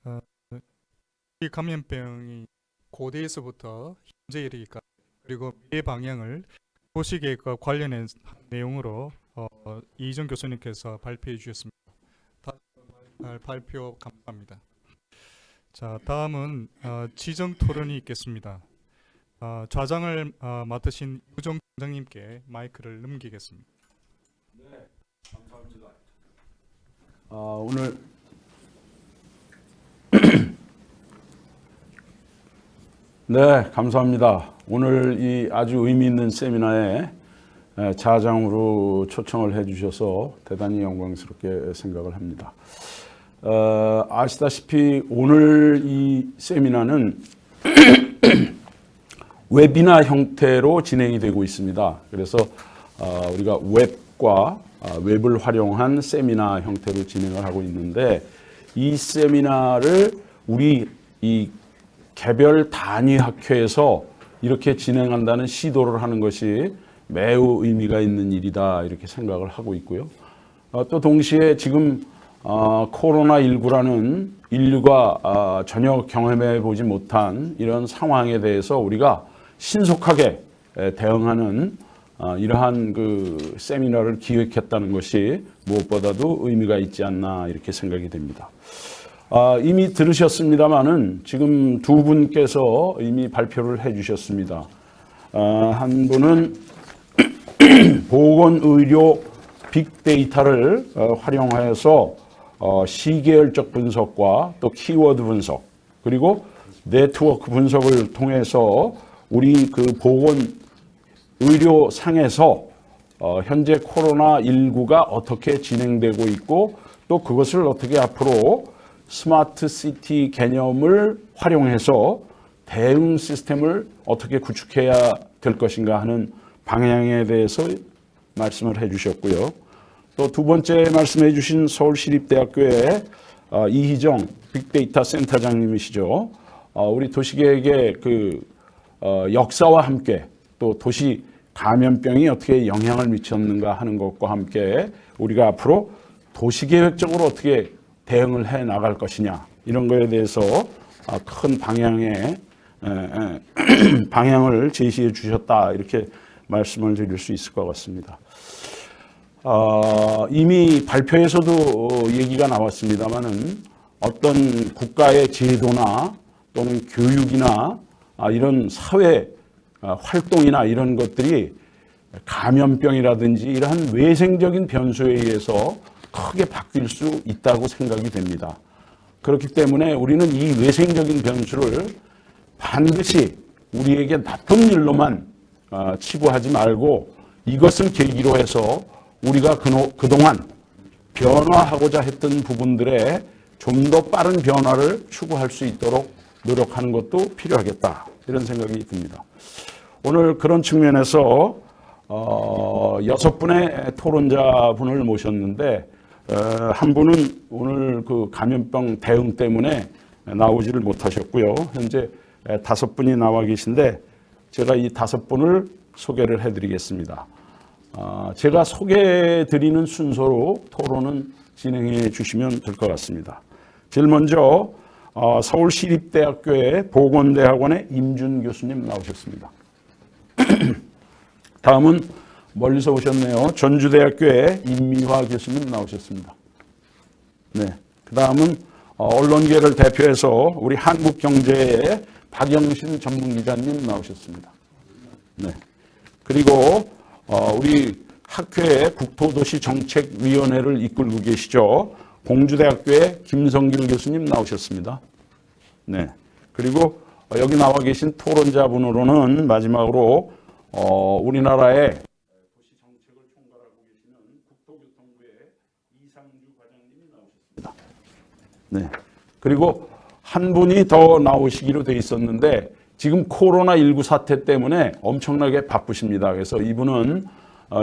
어, 이 감염병이 고대에서부터 현재 이르기까지 그리고 미래 방향을 도시계획과 관련된 내용으로 이희정 교수님께서 발표해 주셨습니다. 발표 감사합니다. 자, 다음은 지정 토론이 있겠습니다. 좌장을 맡으신 유정 장님께 마이크를 넘기겠습니다. 오늘 네, 감사합니다. 오늘 이 아주 의미 있는 세미나에 자장으로 초청을 해주셔서 대단히 영광스럽게 생각을 합니다. 아시다시피 오늘 이 세미나는 웨비나 형태로 진행이 되고 있습니다. 그래서 우리가 웹을 활용한 세미나 형태로 진행을 하고 있는데, 이 세미나를 우리 이 개별 단위 학회에서 이렇게 진행한다는 시도를 하는 것이 매우 의미가 있는 일이다, 이렇게 생각을 하고 있고요. 또 동시에 지금 코로나19라는 인류가 전혀 경험해 보지 못한 이런 상황에 대해서 우리가 신속하게 대응하는 이러한 그 세미나를 기획했다는 것이 무엇보다도 의미가 있지 않나, 이렇게 생각이 됩니다. 이미 들으셨습니다마는 지금 두 분께서 이미 발표를 해 주셨습니다. 한 분은 보건의료 빅데이터를 활용하여서 시계열적 분석과 또 키워드 분석, 그리고 네트워크 분석을 통해서 우리 그 보건의료 상에서 현재 코로나19가 어떻게 진행되고 있고, 또 그것을 어떻게 앞으로 스마트 시티 개념을 활용해서 대응 시스템을 어떻게 구축해야 될 것인가 하는 방향에 대해서 말씀을 해 주셨고요. 또 두 번째 말씀해 주신 서울시립대학교의 이희정 빅데이터 센터장님이시죠. 우리 도시계획의 그 역사와 함께 또 도시 감염병이 어떻게 영향을 미쳤는가 하는 것과 함께 우리가 앞으로 도시계획적으로 어떻게 대응을 해 나갈 것이냐, 이런 거에 대해서 큰 방향을 제시해 주셨다, 이렇게 말씀을 드릴 수 있을 것 같습니다. 이미 발표에서도 얘기가 나왔습니다만은 어떤 국가의 제도나 또는 교육이나 이런 사회 활동이나 이런 것들이 감염병이라든지 이러한 외생적인 변수에 의해서 크게 바뀔 수 있다고 생각이 됩니다. 그렇기 때문에 우리는 이 외생적인 변수를 반드시 우리에게 나쁜 일로만 치부하지 말고, 이것을 계기로 해서 우리가 그동안 변화하고자 했던 부분들에 좀 더 빠른 변화를 추구할 수 있도록 노력하는 것도 필요하겠다, 이런 생각이 듭니다. 오늘 그런 측면에서 6분의 토론자분을 모셨는데, 한 분은 오늘 그 감염병 대응 때문에 나오지를 못하셨고요. 현재 5분이 나와 계신데, 제가 이 5분을 소개를 해드리겠습니다. 제가 소개해드리는 순서로 토론은 진행해 주시면 될 것 같습니다. 제일 먼저 서울시립대학교의 보건대학원의 임준 교수님 나오셨습니다. 다음은 멀리서 오셨네요. 전주대학교의 임미화 교수님 나오셨습니다. 네. 그 다음은 언론계를 대표해서 우리 한국경제의 박영신 전문기자님 나오셨습니다. 네. 그리고 우리 학회의 국토도시정책위원회를 이끌고 계시죠. 공주대학교의 김성길 교수님 나오셨습니다. 네. 그리고 여기 나와 계신 토론자분으로는 마지막으로 우리나라의 도시정책을 총괄하고 계시는 국토교통부의 이상주 과장님이 나오셨습니다. 네. 그리고 한 분이 더 나오시기로 돼 있었는데 지금 코로나19 사태 때문에 엄청나게 바쁘십니다. 그래서 이분은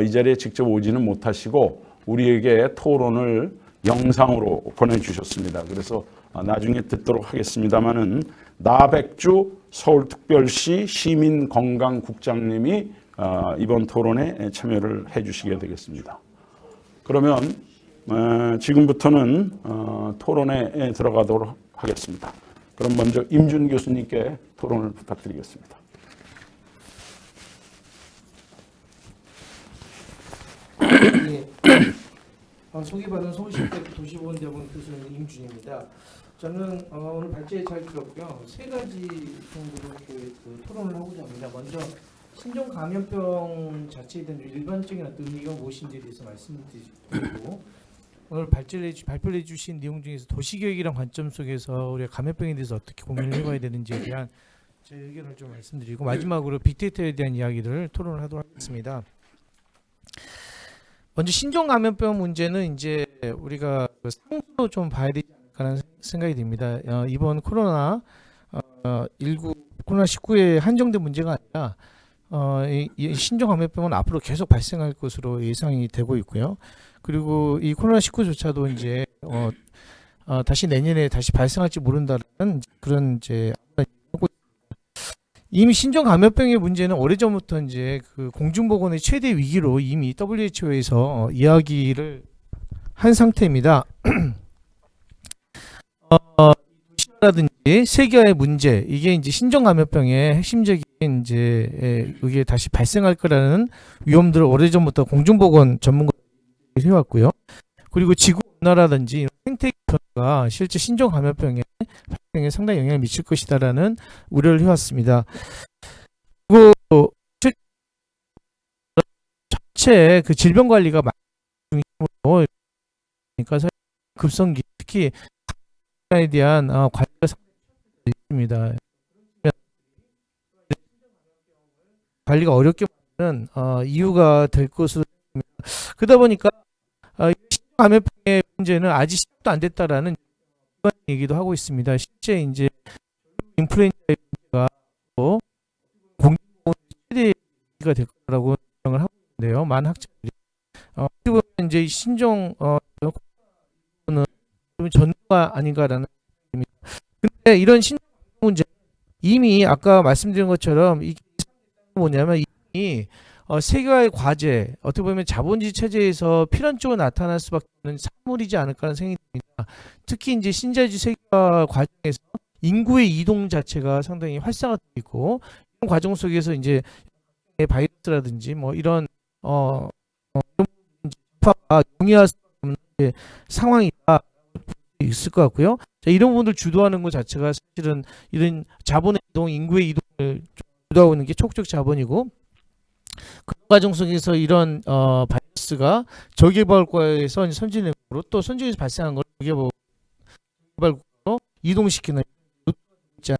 이 자리에 직접 오지는 못하시고 우리에게 토론을 영상으로 보내주셨습니다. 그래서 나중에 듣도록 하겠습니다만은 나백주 서울특별시 시민건강국장님이 이번 토론에 참여를 해주시게 되겠습니다. 그러면 지금부터는 토론에 들어가도록 하겠습니다. 그럼 먼저 임준 교수님께 토론을 부탁드리겠습니다. 예. 소개받은 서울시대학교 도시보건대학원 교수 임준입니다. 저는 오늘 발제에 잘 들었고요. 세 가지 정도로 그 토론을 하고자 합니다. 먼저 신종 감염병 자체에 대한 일반적인 어떤 의미가 무엇인지에 대해서 말씀드리고, 오늘 발표를 해주신 내용 중에서 도시계획이란 관점 속에서 우리가 감염병에 대해서 어떻게 고민을 해봐야 되는지에 대한 제 의견을 좀 말씀드리고, 마지막으로 빅데이터에 대한 이야기를 토론을 하도록 하겠습니다. 먼저 신종 감염병 문제는 이제 우리가 상으로 좀 봐야 되지 않을까라는 생각이 듭니다. 이번 코로나19에 한정된 문제가 아니라 이 신종 감염병은 앞으로 계속 발생할 것으로 예상이 되고 있고요. 그리고 이 코로나19조차도 이제 다시 내년에 다시 발생할지 모른다는 그런 이제 이미 신종 감염병의 문제는 오래전부터 이제 그 공중보건의 최대 위기로 이미 WHO에서 이야기를 한 상태입니다. 도시라든지 세계화의 문제, 이게 이제 신종 감염병의 핵심적인 이제 이게 다시 발생할 거라는 위험들을 오래전부터 공중보건 전문가들이 해왔고요. 그리고 지구 온난화라든지 생태 변화가 실제 신종 감염병의 발생에 상당히 영향을 미칠 것이다라는 우려를 해왔습니다. 그리고 전체 그 질병 관리가 중심으로 그러니까 급성기 특히 에 대한 관리가 상당히 있습니다. 관리가 어렵게 만드는 이유가 될 것으로 그러다 보니까 신종 감염병의 문제는 아직 시작도 안 됐다라는 얘기도 하고 있습니다. 실제 이제 인플루엔자의 문제가 공중보건 최대가 될 거라고 생각을 하고 있는데요. 많은 학자들이 그리고 이제 신종 는 전후가 아닌가라는 생각입니다. 근데 이런 신종 문제 이미 아까 말씀드린 것처럼 이게 뭐냐면 이미 세계화의 과제, 어떻게 보면 자본주의 체제에서 필연적으로 나타날 수밖에 없는 산물이지 않을까라는 생각이 듭니다. 특히 이제 신자유주의 세계화 과정에서 인구의 이동 자체가 상당히 활성화되어 있고, 이런 과정 속에서 이제 바이러스라든지 뭐 이런 용이할 수 없는 상황이다 있을 것 같고요. 자, 이런 부분들 주도하는 것 자체가 사실은 이런 자본의 이동, 인구의 이동을 주도하고 있는 게 초국적 자본이고, 그 과정 속에서 이런 바이러스가 저개발국가에서 선진국으로 또 선진국에서 발생한 걸 저개발국가로 이동시키는 있지 않나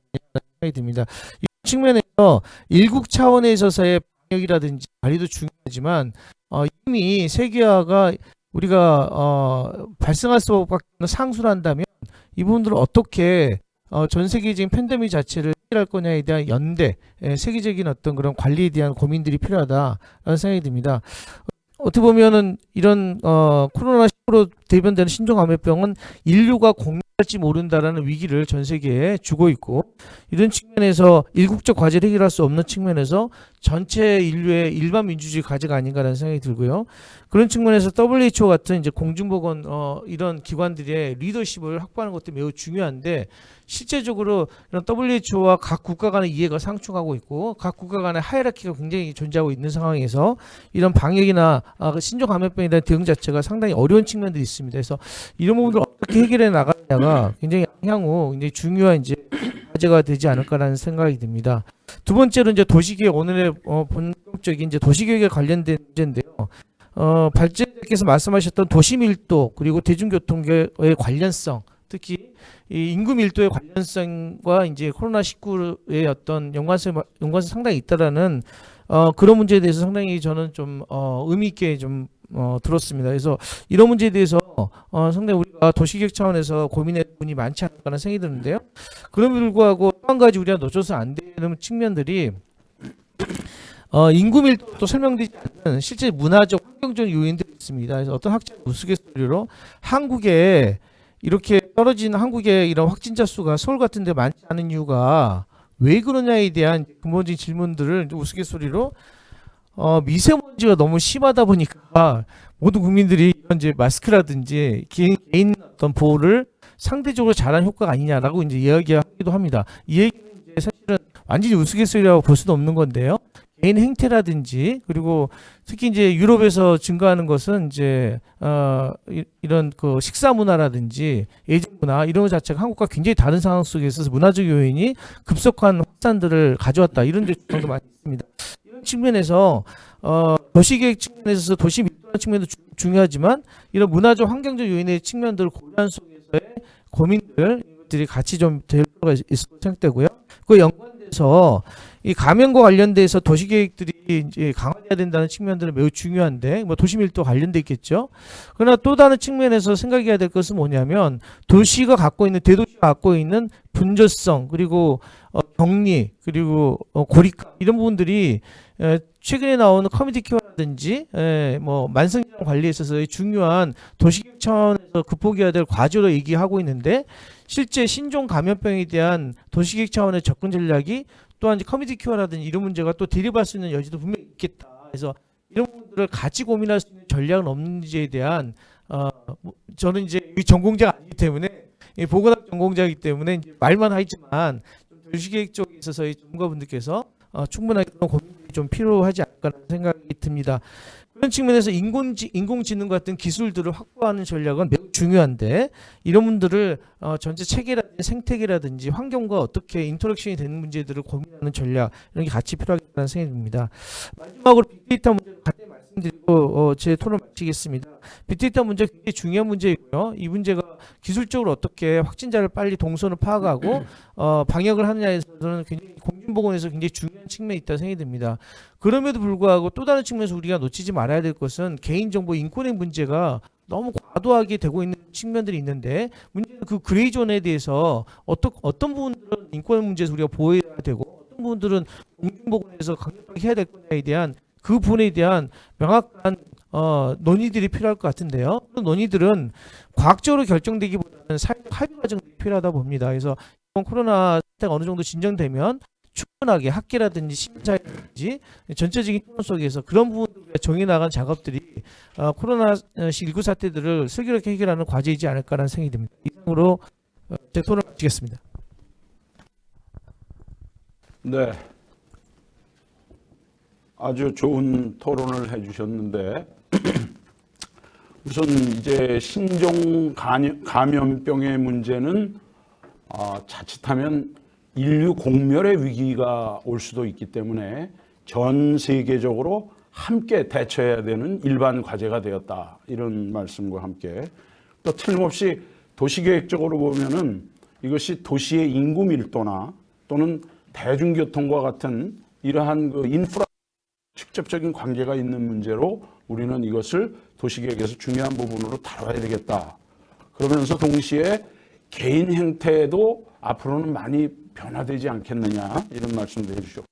생각이 듭니다. 이 측면에서 일국 차원에 있어서의 방역이라든지 관리도 중요하지만 이미 세계화가 우리가 발생할 수밖에 없는 상수를 한다면 이 부분들을 어떻게 전 세계적인 팬데믹 자체를 해결할 거냐에 대한 연대, 세계적인 어떤 그런 관리에 대한 고민들이 필요하다라는 생각이 듭니다. 어떻게 보면은 이런 코로나19로 대변되는 신종 감염병은 인류가 공멸할지 모른다라는 위기를 전 세계에 주고 있고, 이런 측면에서 일국적 과제를 해결할 수 없는 측면에서 전체 인류의 일반 민주주의 과제가 아닌가라는 생각이 들고요. 그런 측면에서 WHO 같은 이제 공중보건 이런 기관들의 리더십을 확보하는 것도 매우 중요한데, 실제적으로 이런 WHO와 각 국가 간의 이해가 상충하고 있고 각 국가 간의 하이라키가 굉장히 존재하고 있는 상황에서 이런 방역이나 신종 감염병에 대한 대응 자체가 상당히 어려운 측면들이 있습니다. 그래서 이런 부분들을 어떻게 해결해 나가냐가 굉장히 향후 굉장히 중요한 이제 과제가 되지 않을까라는 생각이 듭니다. 두 번째로 이제 도시계획, 오늘의 본격적인 이제 도시계획에 관련된 문제인데요. 발제께서 말씀하셨던 도시 밀도 그리고 대중교통의 관련성, 특히 이 인구 밀도의 관련성과 이제 코로나19의 어떤 연관성이 상당히 있다라는 그런 문제에 대해서 상당히 저는 좀 의미 있게 좀 들었습니다. 그래서 이런 문제에 대해서 상당히 우리가 도시계획 차원에서 고민의 부분이 많지 않을까라는 생각이 드는데요. 그럼에도 불구하고 또 한 가지 우리가 놓쳐서 안 되는 측면들이 인구 밀도도 설명되지 않는 실제 문화적 환경적 요인들이 있습니다. 그래서 어떤 학자의 우스갯소리로 한국에 이렇게 떨어진 한국의 이런 확진자 수가 서울 같은 데 많지 않은 이유가 왜 그러냐에 대한 근본적인 질문들을 우스갯소리로 미세먼지가 너무 심하다 보니까 모든 국민들이 이제 마스크라든지 개인 어떤 보호를 상대적으로 잘한 효과가 아니냐라고 이제 이야기하기도 합니다. 이 얘기는 이제 사실은 완전히 우스갯소리라고 볼 수도 없는 건데요. 개인 행태라든지 그리고 특히 이제 유럽에서 증가하는 것은 이제 이런 그 식사 문화라든지 예절 문화 이런 것 자체가 한국과 굉장히 다른 상황 속에 있어서 문화적 요인이 급속한 확산들을 가져왔다 이런 주장도 많이 있습니다. 이런 측면에서 도시계획 측면에서 있어서 도시 밀도화 측면도 중요하지만 이런 문화적 환경적 요인의 측면들을 고려한 속에서의 고민들 이것들이 같이 좀 될 필요가 있을 생각되고요. 그 연관돼서 이 감염과 관련돼서 도시계획들이 이제 강화돼야 된다는 측면들은 매우 중요한데 뭐 도시밀도 관련돼 있겠죠. 그러나 또 다른 측면에서 생각해야 될 것은 뭐냐면 도시가 갖고 있는 대도시가 갖고 있는 분저성 그리고 격리 그리고 고립감 이런 부분들이 최근에 나오는 커뮤니티 케어라든지 뭐 만성질환 관리에 있어서 중요한 도시계획 차원에서 극복해야 될 과제로 얘기하고 있는데 실제 신종 감염병에 대한 도시계획 차원의 접근 전략이 또한 이제 커뮤니티 케어라든지 이런 문제가 또 대립할 수 있는 여지도 분명히 있겠다. 그래서 이런 부분들을 같이 고민할 수 있는 전략은 없는지에 대한 저는 이제 전공자가 아니기 때문에 보건학 전공자이기 때문에 이제 말만 하지만 도시계획 쪽에 있어서의 전문가분들께서 충분하게 그런 고민이 좀 필요하지 않을까라는 생각이 듭니다. 그런 측면에서 인공지능 같은 기술들을 확보하는 전략은 매우 중요한데 이런 분들을 전체 체계라든지 생태계라든지 환경과 어떻게 인터랙션이 되는 문제들을 고민하는 전략 이런 게 같이 필요하겠다는 생각이 듭니다. 마지막으로 빅데이터 문제를 간단히 말씀드리고 제 토론 마치겠습니다. 빅데이터 문제 굉장히 중요한 문제이고요. 이 문제가 기술적으로 어떻게 확진자를 빨리 동선을 파악하고 방역을 하느냐에서는 굉장히 공중보건에서 굉장히 중요한 측면이 있다고 생각이 듭니다. 그럼에도 불구하고 또 다른 측면에서 우리가 놓치지 말아야 될 것은 개인정보 인권의 문제가 너무 과도하게 되고 있는 측면들이 있는데 문제는 그 그레이존에 대해서 어떤 부분들은 인권 문제에서 우리가 보호해야 되고 어떤 부분들은 공중보건에서 강력하게 해야 될 거냐에 대한 그 부분에 대한 명확한 논의들이 필요할 것 같은데요. 그 논의들은 과학적으로 결정되기보다는 사회적 합의 과정이 필요하다 봅니다. 그래서 이번 코로나 사태가 어느 정도 진정되면 충분하게 학계라든지 시민사회라든지 전체적인 토론 속에서 그런 부분들을 정해 나간 작업들이 코로나19 사태들을 슬기롭게 해결하는 과제이지 않을까라는 생각이 듭니다. 이상으로 제 토론을 마치겠습니다. 네. 아주 좋은 토론을 해주셨는데 우선 이제 신종 감염병의 문제는 자칫하면 인류 공멸의 위기가 올 수도 있기 때문에 전 세계적으로 함께 대처해야 되는 일반 과제가 되었다. 이런 말씀과 함께 또 틀림없이 도시계획적으로 보면은 이것이 도시의 인구 밀도나 또는 대중교통과 같은 이러한 그 인프라 직접적인 관계가 있는 문제로 우리는 이것을 도시계획에서 중요한 부분으로 다뤄야 되겠다. 그러면서 동시에 개인 행태도 앞으로는 많이 변화되지 않겠느냐 이런 말씀도 해주셨고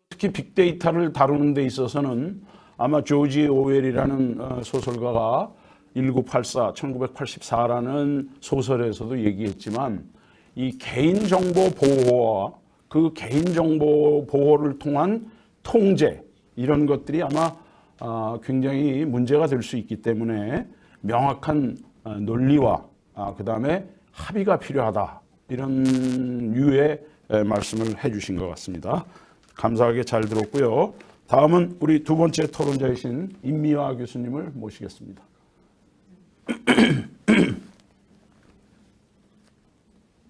특히 빅데이터를 다루는 데 있어서는 아마 조지 오웰이라는 소설가가 1984, 1984라는 소설에서도 얘기했지만 이 개인정보 보호와 그 개인정보 보호를 통한 통제 이런 것들이 아마 굉장히 문제가 될 수 있기 때문에 명확한 논리와 그다음에 합의가 필요하다. 이런 유의 말씀을 해주신 것 같습니다. 감사하게 잘 들었고요. 다음은 우리 두 번째 토론자이신 임미화 교수님을 모시겠습니다.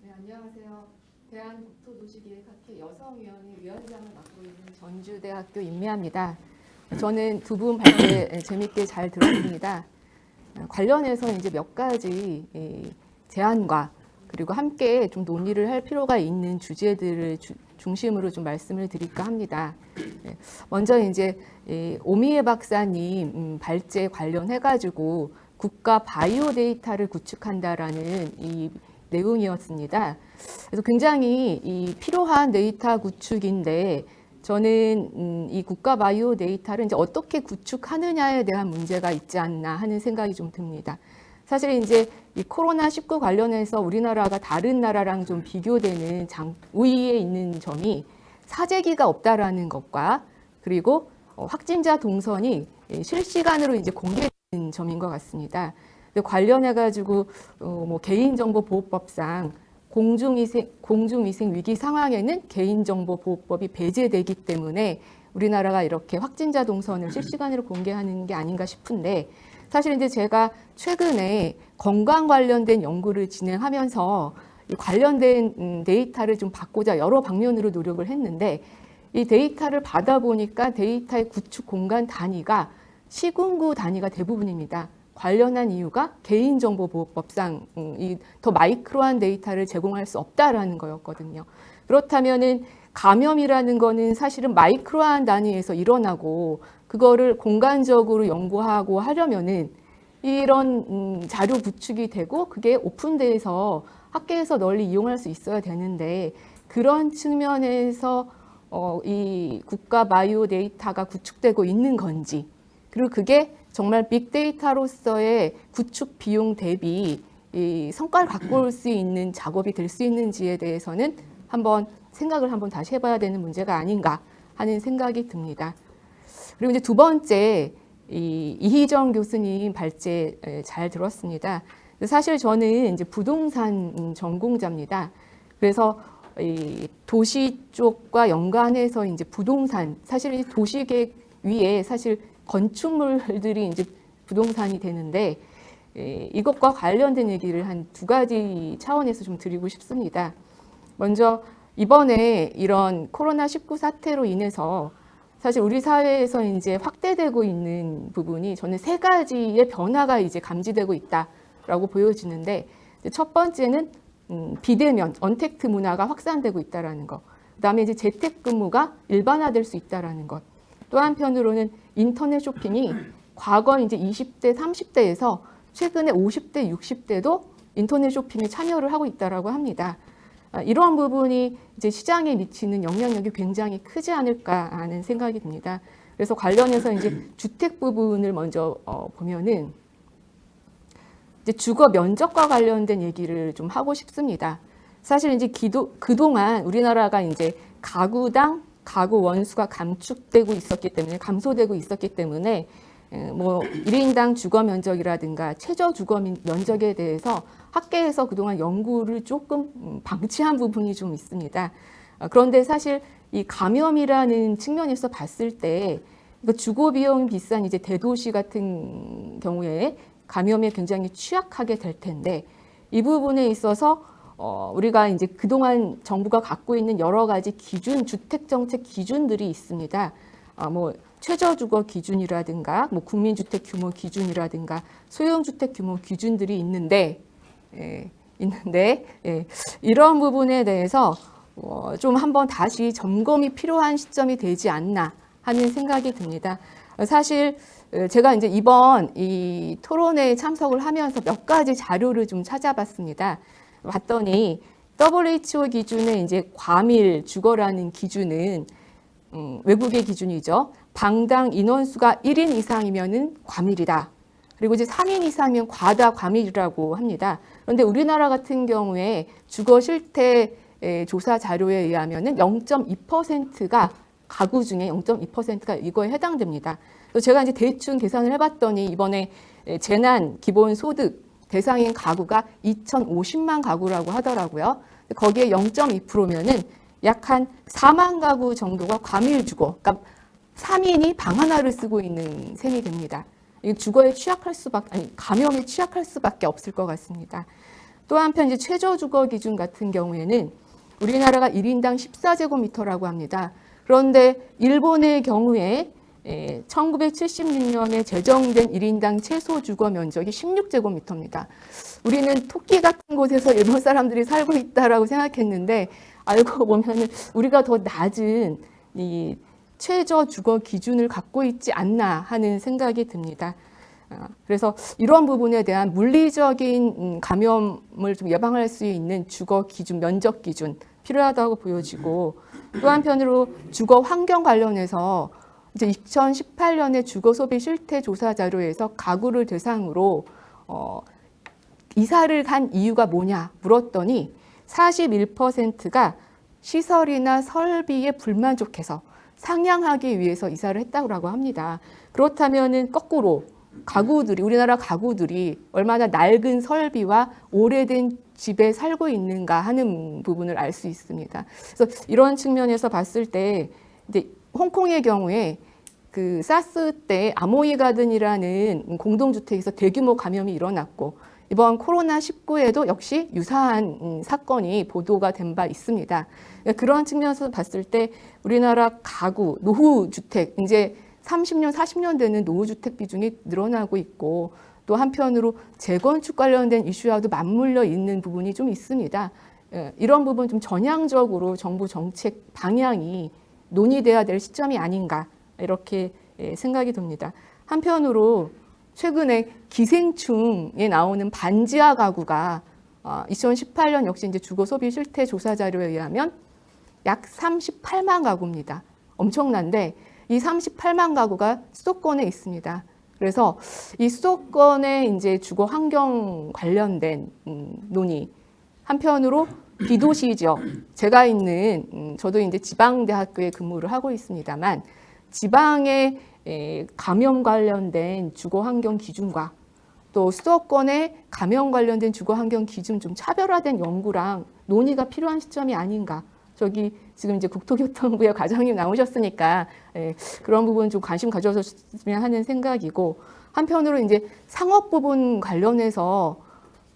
네, 안녕하세요. 대한국토도시기획학회 여성위원회 위원장을 맡고 있는 전주대학교 임미화입니다. 저는 두 분 발표 재밌게 잘 들었습니다. 관련해서 이제 몇 가지 제안과 그리고 함께 좀 논의를 할 필요가 있는 주제들을 중심으로 좀 말씀을 드릴까 합니다. 먼저 이제 오미애 박사님 발제 관련해가지고 국가 바이오 데이터를 구축한다라는 이 내용이었습니다. 그래서 굉장히 이 필요한 데이터 구축인데 저는 이 국가 바이오 데이터를 이제 어떻게 구축하느냐에 대한 문제가 있지 않나 하는 생각이 좀 듭니다. 사실 이제 이 코로나19 관련해서 우리나라가 다른 나라랑 좀 비교되는 우위에 있는 점이 사재기가 없다라는 것과 그리고 확진자 동선이 실시간으로 이제 공개되는 점인 것 같습니다. 관련해가지고 뭐 개인정보보호법상 공중위생 위기 상황에는 개인정보보호법이 배제되기 때문에 우리나라가 이렇게 확진자 동선을 실시간으로 공개하는 게 아닌가 싶은데, 사실 이제 제가 최근에 건강 관련된 연구를 진행하면서 이 관련된 데이터를 좀 받고자 여러 방면으로 노력을 했는데, 이 데이터를 받아보니까 데이터의 구축 공간 단위가 시군구 단위가 대부분입니다. 관련한 이유가 개인정보보호법상 이 더 마이크로한 데이터를 제공할 수 없다라는 거였거든요. 그렇다면은 감염이라는 거는 사실은 마이크로한 단위에서 일어나고, 그거를 공간적으로 연구하고 하려면은 이런 자료 구축이 되고 그게 오픈돼서 학계에서 널리 이용할 수 있어야 되는데, 그런 측면에서 이 국가 바이오 데이터가 구축되고 있는 건지, 그리고 그게 정말 빅데이터로서의 구축 비용 대비 이 성과를 갖고 올 수 있는 작업이 될 수 있는지에 대해서는 생각을 한번 다시 해봐야 되는 문제가 아닌가 하는 생각이 듭니다. 그리고 이제 두 번째, 이희정 교수님 발제 잘 들었습니다. 사실 저는 이제 부동산 전공자입니다. 그래서 이 도시 쪽과 연관해서 이제 부동산, 사실 이 도시계획 위에 사실 건축물들이 이제 부동산이 되는데, 이것과 관련된 얘기를 한 두 가지 차원에서 좀 드리고 싶습니다. 먼저 이번에 이런 코로나19 사태로 인해서 사실 우리 사회에서 이제 확대되고 있는 부분이, 저는 세 가지의 변화가 이제 감지되고 있다라고 보여지는데, 첫 번째는 비대면, 언택트 문화가 확산되고 있다라는 것. 그다음에 이제 재택근무가 일반화될 수 있다라는 것. 또 한편으로는 인터넷 쇼핑이 과거 이제 20대, 30대에서 최근에 50대, 60대도 인터넷 쇼핑에 참여를 하고 있다라고 합니다. 이러한 부분이 이제 시장에 미치는 영향력이 굉장히 크지 않을까 하는 생각이 듭니다. 그래서 관련해서 이제 주택 부분을 먼저 보면은 이제 주거 면적과 관련된 얘기를 좀 하고 싶습니다. 사실 이제 그동안 우리나라가 이제 가구당 가구 원수가 감축되고 있었기 때문에, 감소되고 있었기 때문에 뭐 1인당 주거 면적이라든가 최저 주거 면적에 대해서 학계에서 그동안 연구를 조금 방치한 부분이 좀 있습니다. 그런데 사실 이 감염이라는 측면에서 봤을 때 주거 비용이 비싼 이제 대도시 같은 경우에 감염에 굉장히 취약하게 될 텐데, 이 부분에 있어서 우리가 이제 그동안 정부가 갖고 있는 여러 가지 기준, 주택 정책 기준들이 있습니다. 뭐 최저 주거 기준이라든가, 뭐 국민주택 규모 기준이라든가, 소형주택 규모 기준들이 있는데, 이런 부분에 대해서 좀 한번 다시 점검이 필요한 시점이 되지 않나 하는 생각이 듭니다. 사실 제가 이제 이번 이 토론회에 참석을 하면서 몇 가지 자료를 좀 찾아봤습니다. 봤더니 WHO 기준의 이제 과밀 주거라는 기준은 외국의 기준이죠. 방당 인원수가 1인 이상이면은 과밀이다. 그리고 이제 3인 이상이면 과다 과밀이라고 합니다. 그런데 우리나라 같은 경우에 주거 실태 조사 자료에 의하면은 0.2%가 가구 중에 0.2%가 이거에 해당됩니다. 그래서 제가 이제 대충 계산을 해봤더니 이번에 재난 기본 소득 대상인 가구가 2,050만 가구라고 하더라고요. 거기에 0.2%면은 약 한 4만 가구 정도가 과밀 주거, 그러니까 3인이 방 하나를 쓰고 있는 셈이 됩니다. 주거에 취약할 수밖에, 아니 감염에 취약할 수밖에 없을 것 같습니다. 또 한편 이제 최저 주거 기준 같은 경우에는 우리나라가 1인당 14제곱미터라고 합니다. 그런데 일본의 경우에 1976년에 제정된 1인당 최소 주거 면적이 16제곱미터입니다. 우리는 토끼 같은 곳에서 일본 사람들이 살고 있다라고 생각했는데, 알고 보면은 우리가 더 낮은 이 최저 주거 기준을 갖고 있지 않나 하는 생각이 듭니다. 그래서 이런 부분에 대한 물리적인 감염을 좀 예방할 수 있는 주거 기준, 면적 기준 필요하다고 보여지고, 또 한편으로 주거 환경 관련해서 이제 2018년에 주거 소비 실태 조사 자료에서 가구를 대상으로 이사를 간 이유가 뭐냐 물었더니 41%가 시설이나 설비에 불만족해서 상향하기 위해서 이사를 했다고 합니다. 그렇다면은 거꾸로 가구들이 우리나라 가구들이 얼마나 낡은 설비와 오래된 집에 살고 있는가 하는 부분을 알 수 있습니다. 그래서 이런 측면에서 봤을 때 이제 홍콩의 경우에 그 사스 때 아모이 가든이라는 공동주택에서 대규모 감염이 일어났고 이번 코로나19에도 역시 유사한 사건이 보도가 된 바 있습니다. 그런 측면에서 봤을 때 우리나라 가구, 노후주택, 이제 30년, 40년 되는 노후주택 비중이 늘어나고 있고 또 한편으로 재건축 관련된 이슈와도 맞물려 있는 부분이 좀 있습니다. 이런 부분 좀 전향적으로 정부 정책 방향이 논의돼야 될 시점이 아닌가 이렇게 생각이 듭니다. 한편으로 최근에 기생충에 나오는 반지하 가구가 2018년 역시 이제 주거 소비 실태 조사 자료에 의하면 약 38만 가구입니다. 엄청난데 이 38만 가구가 수도권에 있습니다. 그래서 이 수도권의 이제 주거 환경 관련된 논의, 한편으로 비도시 지역, 제가 있는 저도 이제 지방대학교에 근무를 하고 있습니다만 지방의 감염 관련된 주거 환경 기준과 또 수도권의 감염 관련된 주거 환경 기준 좀 차별화된 연구랑 논의가 필요한 시점이 아닌가. 저기 지금 이제 국토교통부의 과장님 나오셨으니까 그런 부분 좀 관심 가져줬으면 하는 생각이고 한편으로 이제 상업 부분 관련해서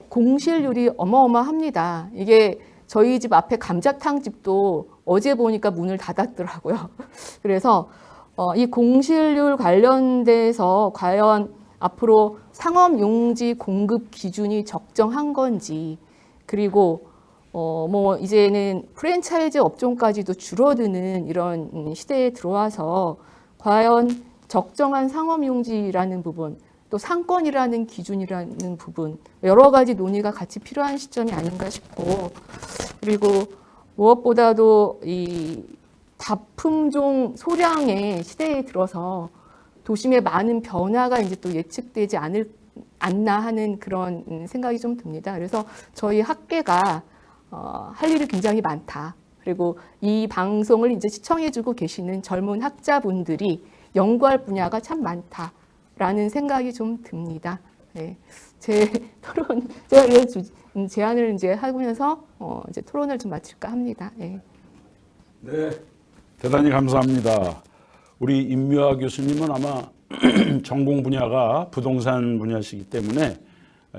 공실률이 어마어마합니다. 이게 저희 집 앞에 감자탕 집도 어제 보니까 문을 닫았더라고요. 그래서 이 공실률 관련돼서 과연 앞으로 상업 용지 공급 기준이 적정한 건지 그리고 뭐 이제는 프랜차이즈 업종까지도 줄어드는 이런 시대에 들어와서 과연 적정한 상업 용지라는 부분 또 상권이라는 기준이라는 부분 여러 가지 논의가 같이 필요한 시점이 아닌가 싶고 그리고 무엇보다도 이 다품종 소량의 시대에 들어서 도심에 많은 변화가 이제 또 예측되지 않나 하는 그런 생각이 좀 듭니다. 그래서 저희 학계가 할 일이 굉장히 많다. 그리고 이 방송을 이제 시청해주고 계시는 젊은 학자분들이 연구할 분야가 참 많다라는 생각이 좀 듭니다. 네. 제 토론 제가 제안을 이제 하면서 이제 토론을 좀 마칠까 합니다. 네. 네, 대단히 감사합니다. 우리 임묘아 교수님은 아마 전공 분야가 부동산 분야시기 때문에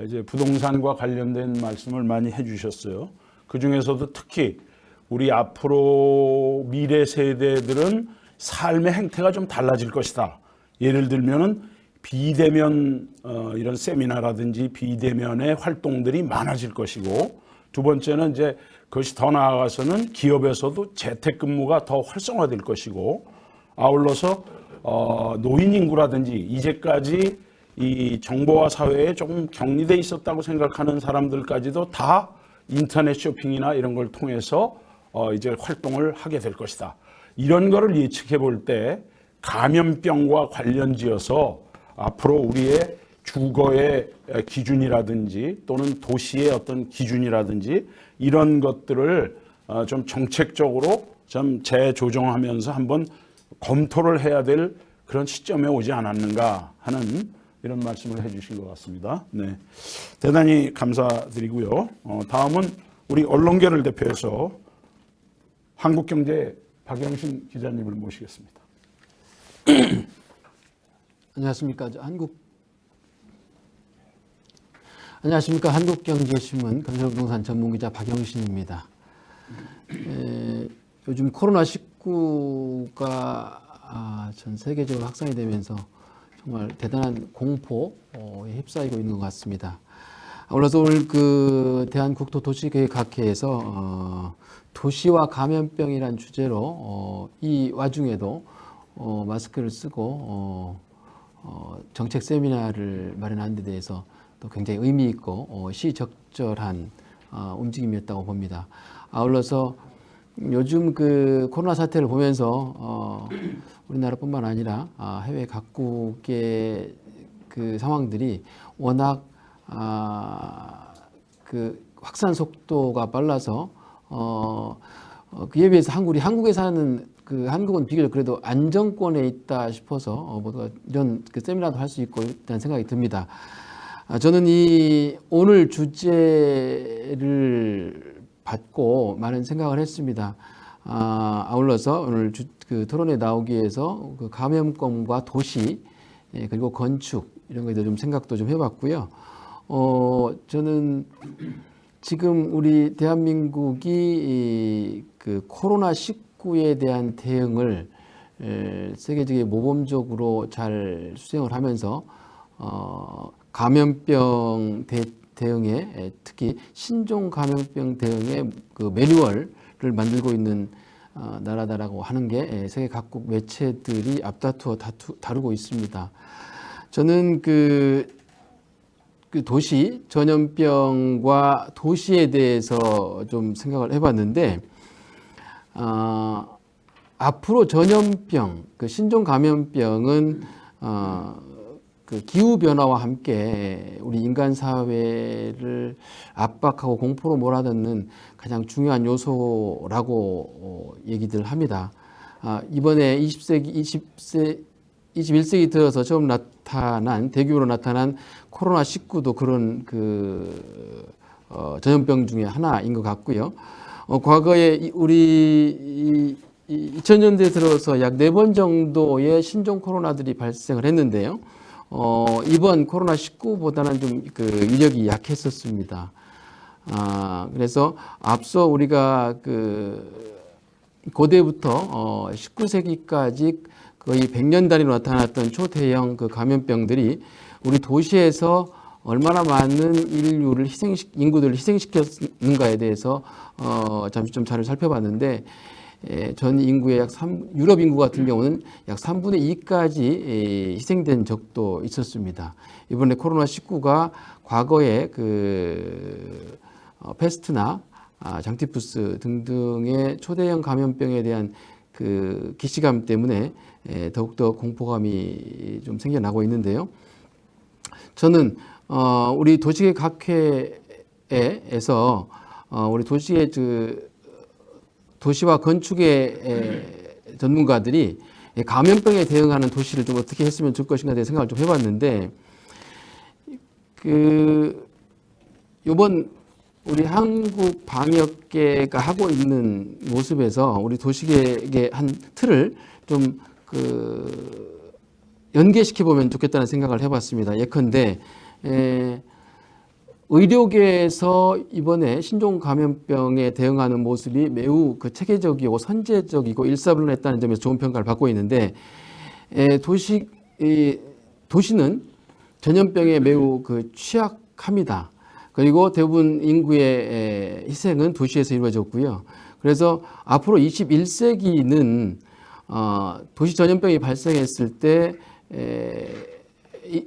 이제 부동산과 관련된 말씀을 많이 해주셨어요. 그 중에서도 특히 우리 앞으로 미래 세대들은 삶의 행태가 좀 달라질 것이다. 예를 들면은 비대면 이런 세미나라든지 비대면의 활동들이 많아질 것이고 두 번째는 이제 그것이 더 나아가서는 기업에서도 재택근무가 더 활성화될 것이고 아울러서 노인 인구라든지 이제까지 이 정보화 사회에 조금 격리돼 있었다고 생각하는 사람들까지도 다 인터넷 쇼핑이나 이런 걸 통해서 이제 활동을 하게 될 것이다. 이런 거를 예측해 볼 때 감염병과 관련지어서 앞으로 우리의 주거의 기준이라든지 또는 도시의 어떤 기준이라든지 이런 것들을 좀 정책적으로 좀 재조정하면서 한번 검토를 해야 될 그런 시점에 오지 않았는가 하는 이런 말씀을 해주신 것 같습니다. 네, 대단히 감사드리고요. 다음은 우리 언론계를 대표해서 한국경제 박영신 기자님을 모시겠습니다. 안녕하십니까. 한국경제신문 건설부동산 전문기자 박영신입니다. 요즘 코로나19가 전 세계적으로 확산이 되면서 정말 대단한 공포에 휩싸이고 있는 것 같습니다. 올라서 오늘 그 대한국토도시계획학회에서 도시와 감염병이란 주제로 이 와중에도 마스크를 쓰고 정책 세미나를 마련한 데 대해서 또 굉장히 의미 있고 시적절한 움직임이었다고 봅니다. 아울러서 요즘 그 코로나 사태를 보면서 우리나라뿐만 아니라 해외 각국의 그 상황들이 워낙 그 확산 속도가 빨라서 그에 비해서 한국에 사는 그 한국은 비교적 그래도 안정권에 있다 싶어서 모두가 이런 그 세미나도 할 수 있고 있다는 생각이 듭니다. 저는 이 오늘 주제를 받고 많은 생각을 했습니다. 아울러서 오늘 그 토론에 나오기 위해서 그 감염병과 도시 그리고 건축 이런 거에 대해 좀 생각도 좀 해봤고요. 저는 지금 우리 대한민국이 그 코로나19에 대한 대응을 세계적인 모범적으로 잘 수행을 하면서 감염병 대응에 특히 신종 감염병 대응의 그 매뉴얼을 만들고 있는 나라다라고 하는 게 세계 각국 매체들이 앞다투어 다루고 있습니다. 저는 그 도시 전염병과 도시에 대해서 좀 생각을 해봤는데 앞으로 전염병, 그 신종 감염병은 그 기후 변화와 함께 우리 인간 사회를 압박하고 공포로 몰아넣는 가장 중요한 요소라고 얘기들 합니다. 이번에 21세기 들어서 처음 나타난 대규모로 나타난 코로나19도 그런 그 전염병 중에 하나인 것 같고요. 과거에 우리 2000년대 들어서 약 4번 정도의 신종 코로나들이 발생을 했는데요. 이번 코로나19보다는 좀 그 위력이 약했었습니다. 그래서 앞서 우리가 그 고대부터 19세기까지 거의 100년 단위로 나타났던 초대형 그 감염병들이 우리 도시에서 얼마나 많은 인구들을 희생시켰는가에 대해서 잠시 좀 자료를 살펴봤는데 전 인구의 유럽 인구 같은 경우는 약 3분의 2까지 희생된 적도 있었습니다. 이번에 코로나19가 과거에 그 패스트나 장티푸스 등등의 초대형 감염병에 대한 그 기시감 때문에 더욱더 공포감이 좀 생겨나고 있는데요. 저는 우리 도시계획학회에서 우리 도시와 건축의 전문가들이 감염병에 대응하는 도시를 좀 어떻게 했으면 좋을 것인가에 대해 생각을 좀 해봤는데, 요번 우리 한국 방역계가 하고 있는 모습에서 우리 도시계획의 한 틀을 좀 연계시켜 보면 좋겠다는 생각을 해봤습니다. 예컨대 의료계에서 이번에 신종 감염병에 대응하는 모습이 매우 체계적이고 선제적이고 일사불란했다는 점에서 좋은 평가를 받고 있는데, 도시는 전염병에 매우 취약합니다. 그리고 대부분 인구의 희생은 도시에서 이루어졌고요. 그래서 앞으로 21세기는 도시 전염병이 발생했을 때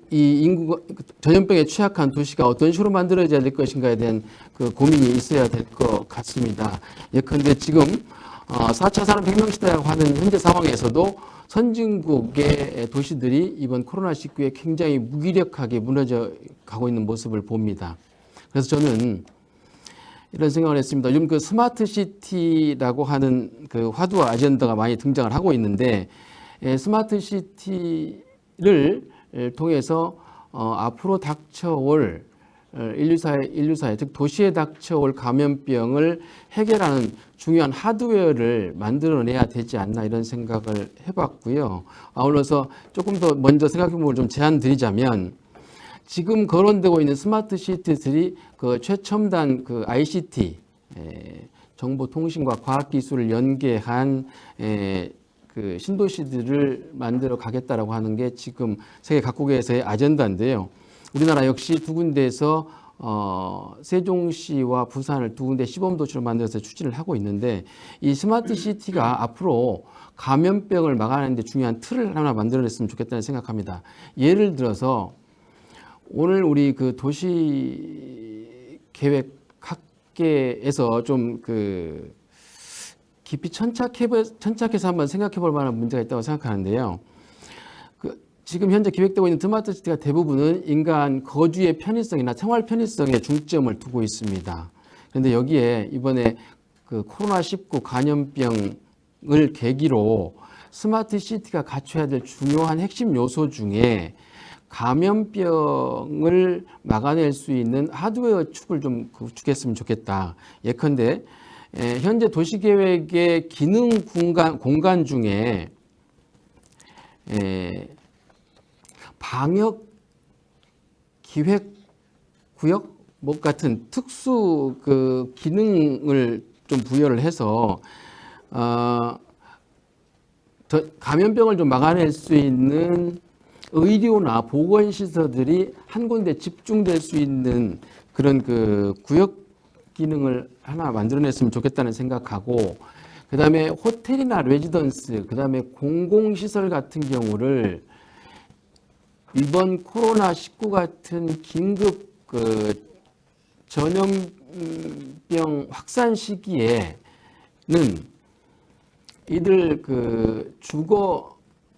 이 인구가 전염병에 취약한 도시가 어떤 식으로 만들어져야 될 것인가에 대한 그 고민이 있어야 될 것 같습니다. 예컨대 지금 4차 산업혁명 시대라고 하는 현재 상황에서도 선진국의 도시들이 이번 코로나19에 굉장히 무기력하게 무너져 가고 있는 모습을 봅니다. 그래서 저는 이런 생각을 했습니다. 요즘 그 스마트 시티라고 하는 그 화두와 아젠다가 많이 등장을 하고 있는데, 스마트 시티를 통해서 앞으로 닥쳐올 인류사회 즉 도시에 닥쳐올 감염병을 해결하는 중요한 하드웨어를 만들어내야 되지 않나 이런 생각을 해봤고요. 아울러서 조금 더 먼저 생각해보면 좀 제안 드리자면, 지금 거론되고 있는 스마트 시티들이 그 최첨단 그 ICT 정보통신과 과학기술을 연계한 그 신도시들을 만들어 가겠다라고 하는 게 지금 세계 각국에서의 아젠다인데요. 우리나라 역시 두 군데에서 세종시와 부산을 두 군데 시범도시로 만들어서 추진을 하고 있는데, 이 스마트 시티가 앞으로 감염병을 막아내는 데 중요한 틀을 하나 만들어냈으면 좋겠다는 생각합니다. 예를 들어서 오늘 우리 그 도시계획학계에서 좀 깊이 천착해서 한번 생각해 볼 만한 문제가 있다고 생각하는데요. 지금 현재 기획되고 있는 스마트 시티가 대부분은 인간 거주의 편의성이나 생활 편의성에 중점을 두고 있습니다. 그런데 여기에 이번에 그 코로나19 감염병 계기로 스마트 시티가 갖춰야 될 중요한 핵심 요소 중에 감염병을 막아낼 수 있는 하드웨어 축을 좀 구축했으면 좋겠다. 예컨대 현재 도시계획의 기능 공간 중에 방역 기획 구역 뭐 같은 특수 그 기능을 좀 부여를 해서 감염병을 좀 막아낼 수 있는 의료나 보건시설들이 한 군데 집중될 수 있는 그런 그 구역 기능을 하나 만들어냈으면 좋겠다는 생각하고, 그 다음에 호텔이나 레지던스, 그 다음에 공공시설 같은 경우를 이번 코로나19 같은 긴급 그 전염병 확산 시기에는 이들 그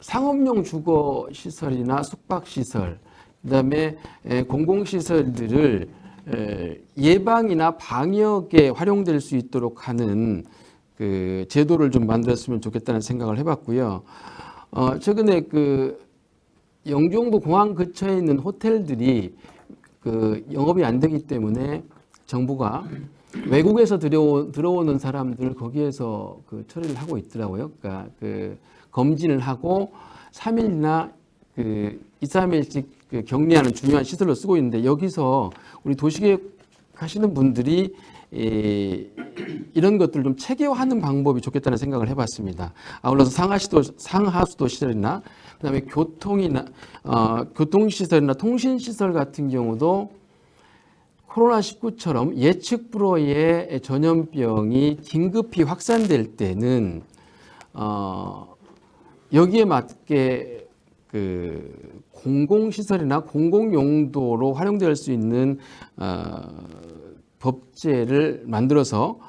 상업용 주거 시설이나 숙박 시설, 그다음에 공공시설들을 예방이나 방역에 활용될 수 있도록 하는 그 제도를 좀 만들었으면 좋겠다는 생각을 해봤고요. 최근에 그 영종도 공항 근처에 있는 호텔들이 그 영업이 안 되기 때문에 정부가 외국에서 들어오는 사람들 거기에서 그 처리를 하고 있더라고요. 그러니까 그 검진을 하고 3일이나 그 2, 3일씩 그 격리하는 중요한 시설로 쓰고 있는데, 여기서 우리 도시계획 하시는 분들이 이런 것들을 좀 체계화하는 방법이 좋겠다는 생각을 해봤습니다. 아울러서 상하수도 시설이나 그다음에 교통시설이나 통신시설 같은 경우도 코로나19처럼 예측 불허의 전염병이 긴급히 확산될 때는 여기에 맞게 그 공공시설이나 공공용도로 활용될 수 있는 법제를 만들어서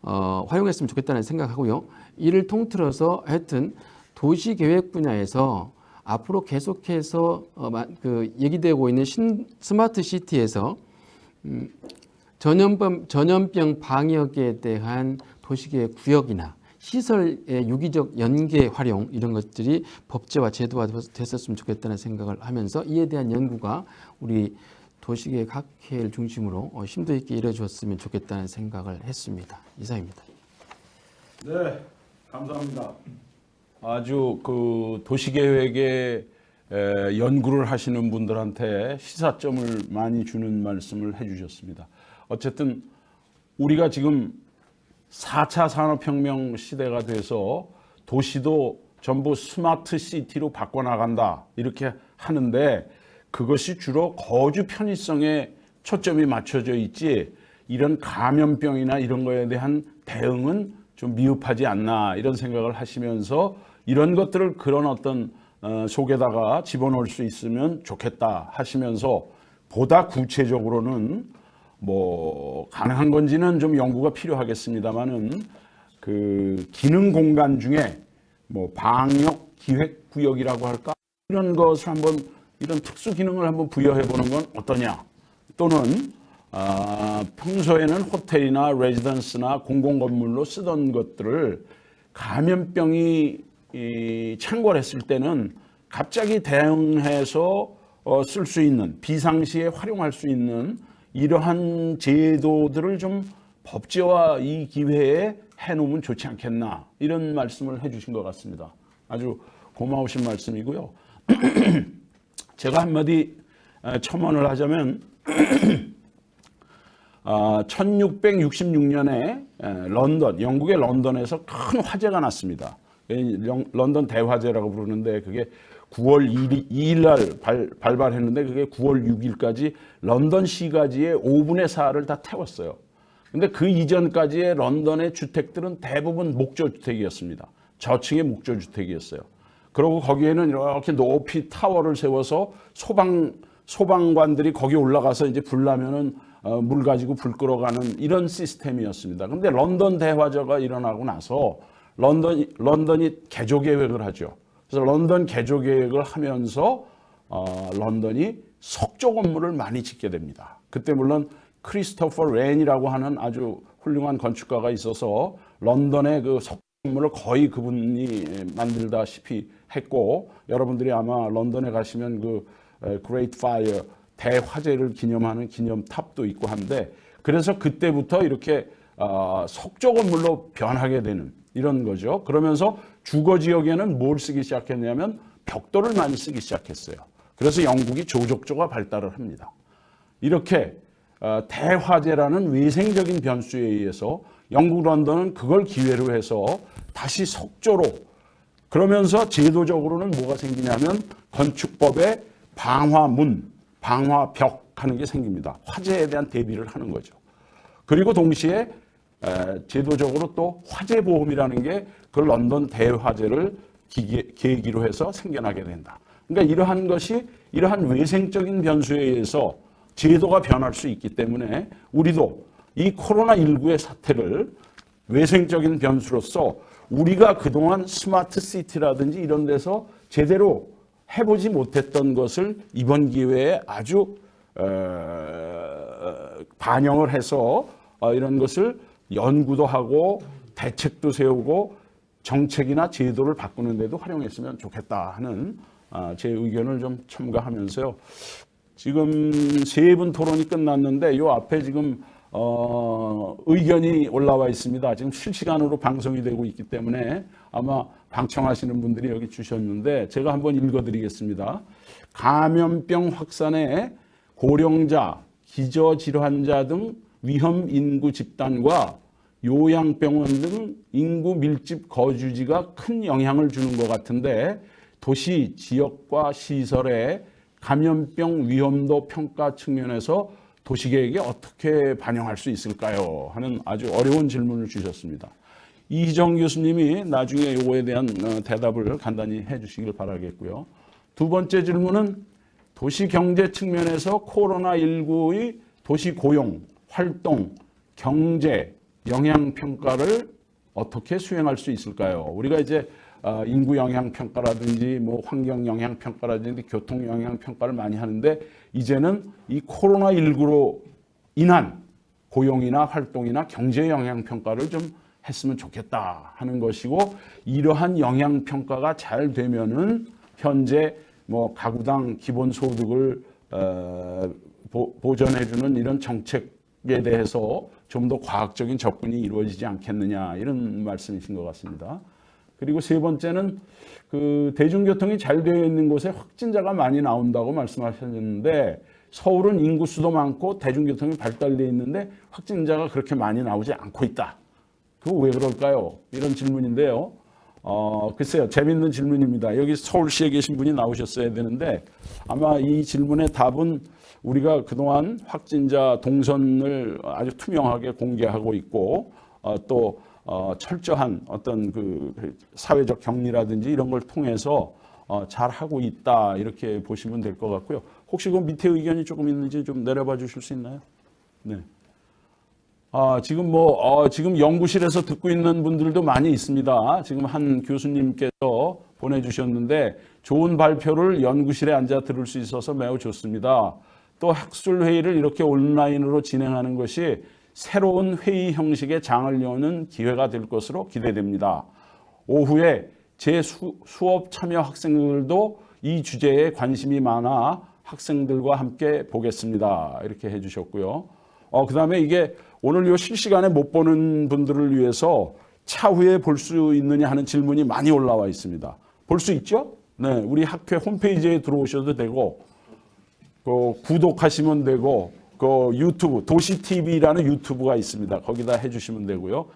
활용했으면 좋겠다는 생각하고요. 이를 통틀어서 하여튼 도시계획 분야에서 앞으로 계속해서 얘기되고 있는 스마트 시티에서 전염병 방역에 대한 도시계획 구역이나 시설의 유기적 연계 활용, 이런 것들이 법제와 제도화 됐었으면 좋겠다는 생각을 하면서 이에 대한 연구가 우리 도시계획 학회를 중심으로 심도 있게 이루어졌으면 좋겠다는 생각을 했습니다. 이상입니다. 네, 감사합니다. 아주 그 도시계획에 연구를 하시는 분들한테 시사점을 많이 주는 말씀을 해주셨습니다. 어쨌든 우리가 지금 4차 산업혁명 시대가 돼서 도시도 전부 스마트 시티로 바꿔나간다 이렇게 하는데, 그것이 주로 거주 편의성에 초점이 맞춰져 있지 이런 감염병이나 이런 거에 대한 대응은 좀 미흡하지 않나 이런 생각을 하시면서 이런 것들을 그런 어떤 속에다가 집어넣을 수 있으면 좋겠다 하시면서, 보다 구체적으로는 뭐 가능한 건지는 좀 연구가 필요하겠습니다만은 그 기능 공간 중에 뭐 방역 기획 구역이라고 할까, 이런 것을 한번, 이런 특수 기능을 한번 부여해 보는 건 어떠냐, 또는 평소에는 호텔이나 레지던스나 공공건물로 쓰던 것들을 감염병이 창궐했을 때는 갑자기 대응해서 쓸 수 있는, 비상시에 활용할 수 있는 이러한 제도들을 좀 법제화 이 기회에 해놓으면 좋지 않겠나, 이런 말씀을 해주신 것 같습니다. 아주 고마우신 말씀이고요. 제가 한마디 첨언을 하자면 1666년에 런던, 영국의 런던에서 큰 화재가 났습니다. 런던 대화재라고 부르는데, 그게 9월 2일 날 발발했는데 그게 9월 6일까지 런던 시가지의 5분의 4를 다 태웠어요. 근데 그 이전까지의 런던의 주택들은 대부분 목조주택이었습니다. 저층의 목조주택이었어요. 그리고 거기에는 이렇게 높이 타워를 세워서 소방관들이 거기 올라가서 이제 불 나면은 물 가지고 불 끌어가는 이런 시스템이었습니다. 근데 런던 대화재가 일어나고 나서 런던이 개조 계획을 하죠. 그래서 런던 개조 계획을 하면서 런던이 석조 건물을 많이 짓게 됩니다. 그때 물론 크리스토퍼 렌이라고 하는 아주 훌륭한 건축가가 있어서 런던의 그 건물을 거의 그분이 만들다시피 했고, 여러분들이 아마 런던에 가시면 그 Great Fire 대화재를 기념하는 기념탑도 있고 한데, 그래서 그때부터 이렇게 석조 건물로 변하게 되는 이런 거죠. 그러면서 주거 지역에는 뭘 쓰기 시작했냐면 벽돌을 많이 쓰기 시작했어요. 그래서 영국이 조족조가 발달을 합니다. 이렇게 대화재라는 외생적인 변수에 의해서 영국 런던은 그걸 기회로 해서 다시 석조로, 그러면서 제도적으로는 뭐가 생기냐면 건축법에 방화문, 방화벽 하는 게 생깁니다. 화재에 대한 대비를 하는 거죠. 그리고 동시에 제도적으로 또 화재보험이라는 게 그 런던 대화재를 계기로 해서 생겨나게 된다. 그러니까 이러한 것이, 이러한 외생적인 변수에 의해서 제도가 변할 수 있기 때문에 우리도 이 코로나19의 사태를 외생적인 변수로서 우리가 그동안 스마트 시티라든지 이런 데서 제대로 해보지 못했던 것을 이번 기회에 아주 반영을 해서 이런 것을 연구도 하고 대책도 세우고 정책이나 제도를 바꾸는 데도 활용했으면 좋겠다 하는 제 의견을 좀 첨가하면서요. 지금 세 분 토론이 끝났는데 요 앞에 지금 의견이 올라와 있습니다. 지금 실시간으로 방송이 되고 있기 때문에 아마 방청하시는 분들이 여기 주셨는데 제가 한번 읽어드리겠습니다. 감염병 확산에 고령자, 기저질환자 등 위험 인구 집단과 요양병원 등 인구 밀집 거주지가 큰 영향을 주는 것 같은데 도시, 지역과 시설의 감염병 위험도 평가 측면에서 도시계획에 어떻게 반영할 수 있을까요? 하는 아주 어려운 질문을 주셨습니다. 이희정 교수님이 나중에 이거에 대한 대답을 간단히 해주시길 바라겠고요. 두 번째 질문은 도시경제 측면에서 코로나19의 도시고용, 활동, 경제, 영향평가를 어떻게 수행할 수 있을까요? 우리가 이제 인구 영향평가라든지 뭐 환경 영향평가라든지 교통 영향평가를 많이 하는데 이제는 이 코로나19로 인한 고용이나 활동이나 경제 영향평가를 좀 했으면 좋겠다 하는 것이고, 이러한 영향평가가 잘 되면은 현재 뭐 가구당 기본소득을 보전해주는 이런 정책에 대해서 좀 더 과학적인 접근이 이루어지지 않겠느냐, 이런 말씀이신 것 같습니다. 그리고 세 번째는 그 대중교통이 잘 되어 있는 곳에 확진자가 많이 나온다고 말씀하셨는데 서울은 인구수도 많고 대중교통이 발달되어 있는데 확진자가 그렇게 많이 나오지 않고 있다. 그거 왜 그럴까요? 이런 질문인데요. 글쎄요, 재밌는 질문입니다. 여기 서울시에 계신 분이 나오셨어야 되는데 아마 이 질문의 답은 우리가 그동안 확진자 동선을 아주 투명하게 공개하고 있고 또 철저한 어떤 그 사회적 격리라든지 이런 걸 통해서 잘 하고 있다, 이렇게 보시면 될 것 같고요. 혹시 그 밑에 의견이 조금 있는지 좀 내려봐 주실 수 있나요? 네. 지금 지금 연구실에서 듣고 있는 분들도 많이 있습니다. 지금 한 교수님께서 보내주셨는데 좋은 발표를 연구실에 앉아 들을 수 있어서 매우 좋습니다. 또 학술회의를 이렇게 온라인으로 진행하는 것이 새로운 회의 형식의 장을 여는 기회가 될 것으로 기대됩니다. 오후에 제 수업 참여 학생들도 이 주제에 관심이 많아 학생들과 함께 보겠습니다. 이렇게 해주셨고요. 그 다음에 이게 오늘 요 실시간에 못 보는 분들을 위해서 차후에 볼 수 있느냐 하는 질문이 많이 올라와 있습니다. 볼 수 있죠? 네, 우리 학회 홈페이지에 들어오셔도 되고, 구독하시면 되고, 유튜브, 도시TV라는 유튜브가 있습니다. 거기다 해주시면 되고요.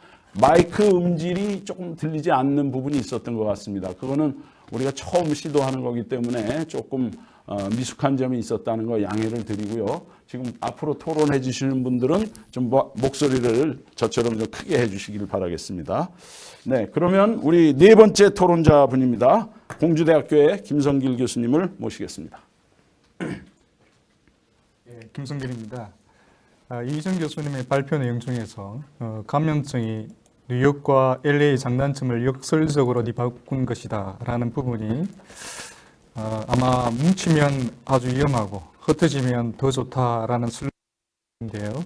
마이크 음질이 조금 들리지 않는 부분이 있었던 것 같습니다. 그거는 우리가 처음 시도하는 거기 때문에 조금 미숙한 점이 있었다는 거 양해를 드리고요. 지금 앞으로 토론해 주시는 분들은 좀 목소리를 저처럼 좀 크게 해 주시기를 바라겠습니다. 네, 그러면 우리 네 번째 토론자 분입니다. 공주대학교의 김성길 교수님을 모시겠습니다. 네, 김성길입니다. 이희정 교수님의 발표 내용 중에서 감염증이 뉴욕과 LA 장단점을 역설적으로 뒤바꾼 것이다 라는 부분이 아마 뭉치면 아주 위험하고 흩어지면 더 좋다라는 슬로건인데요.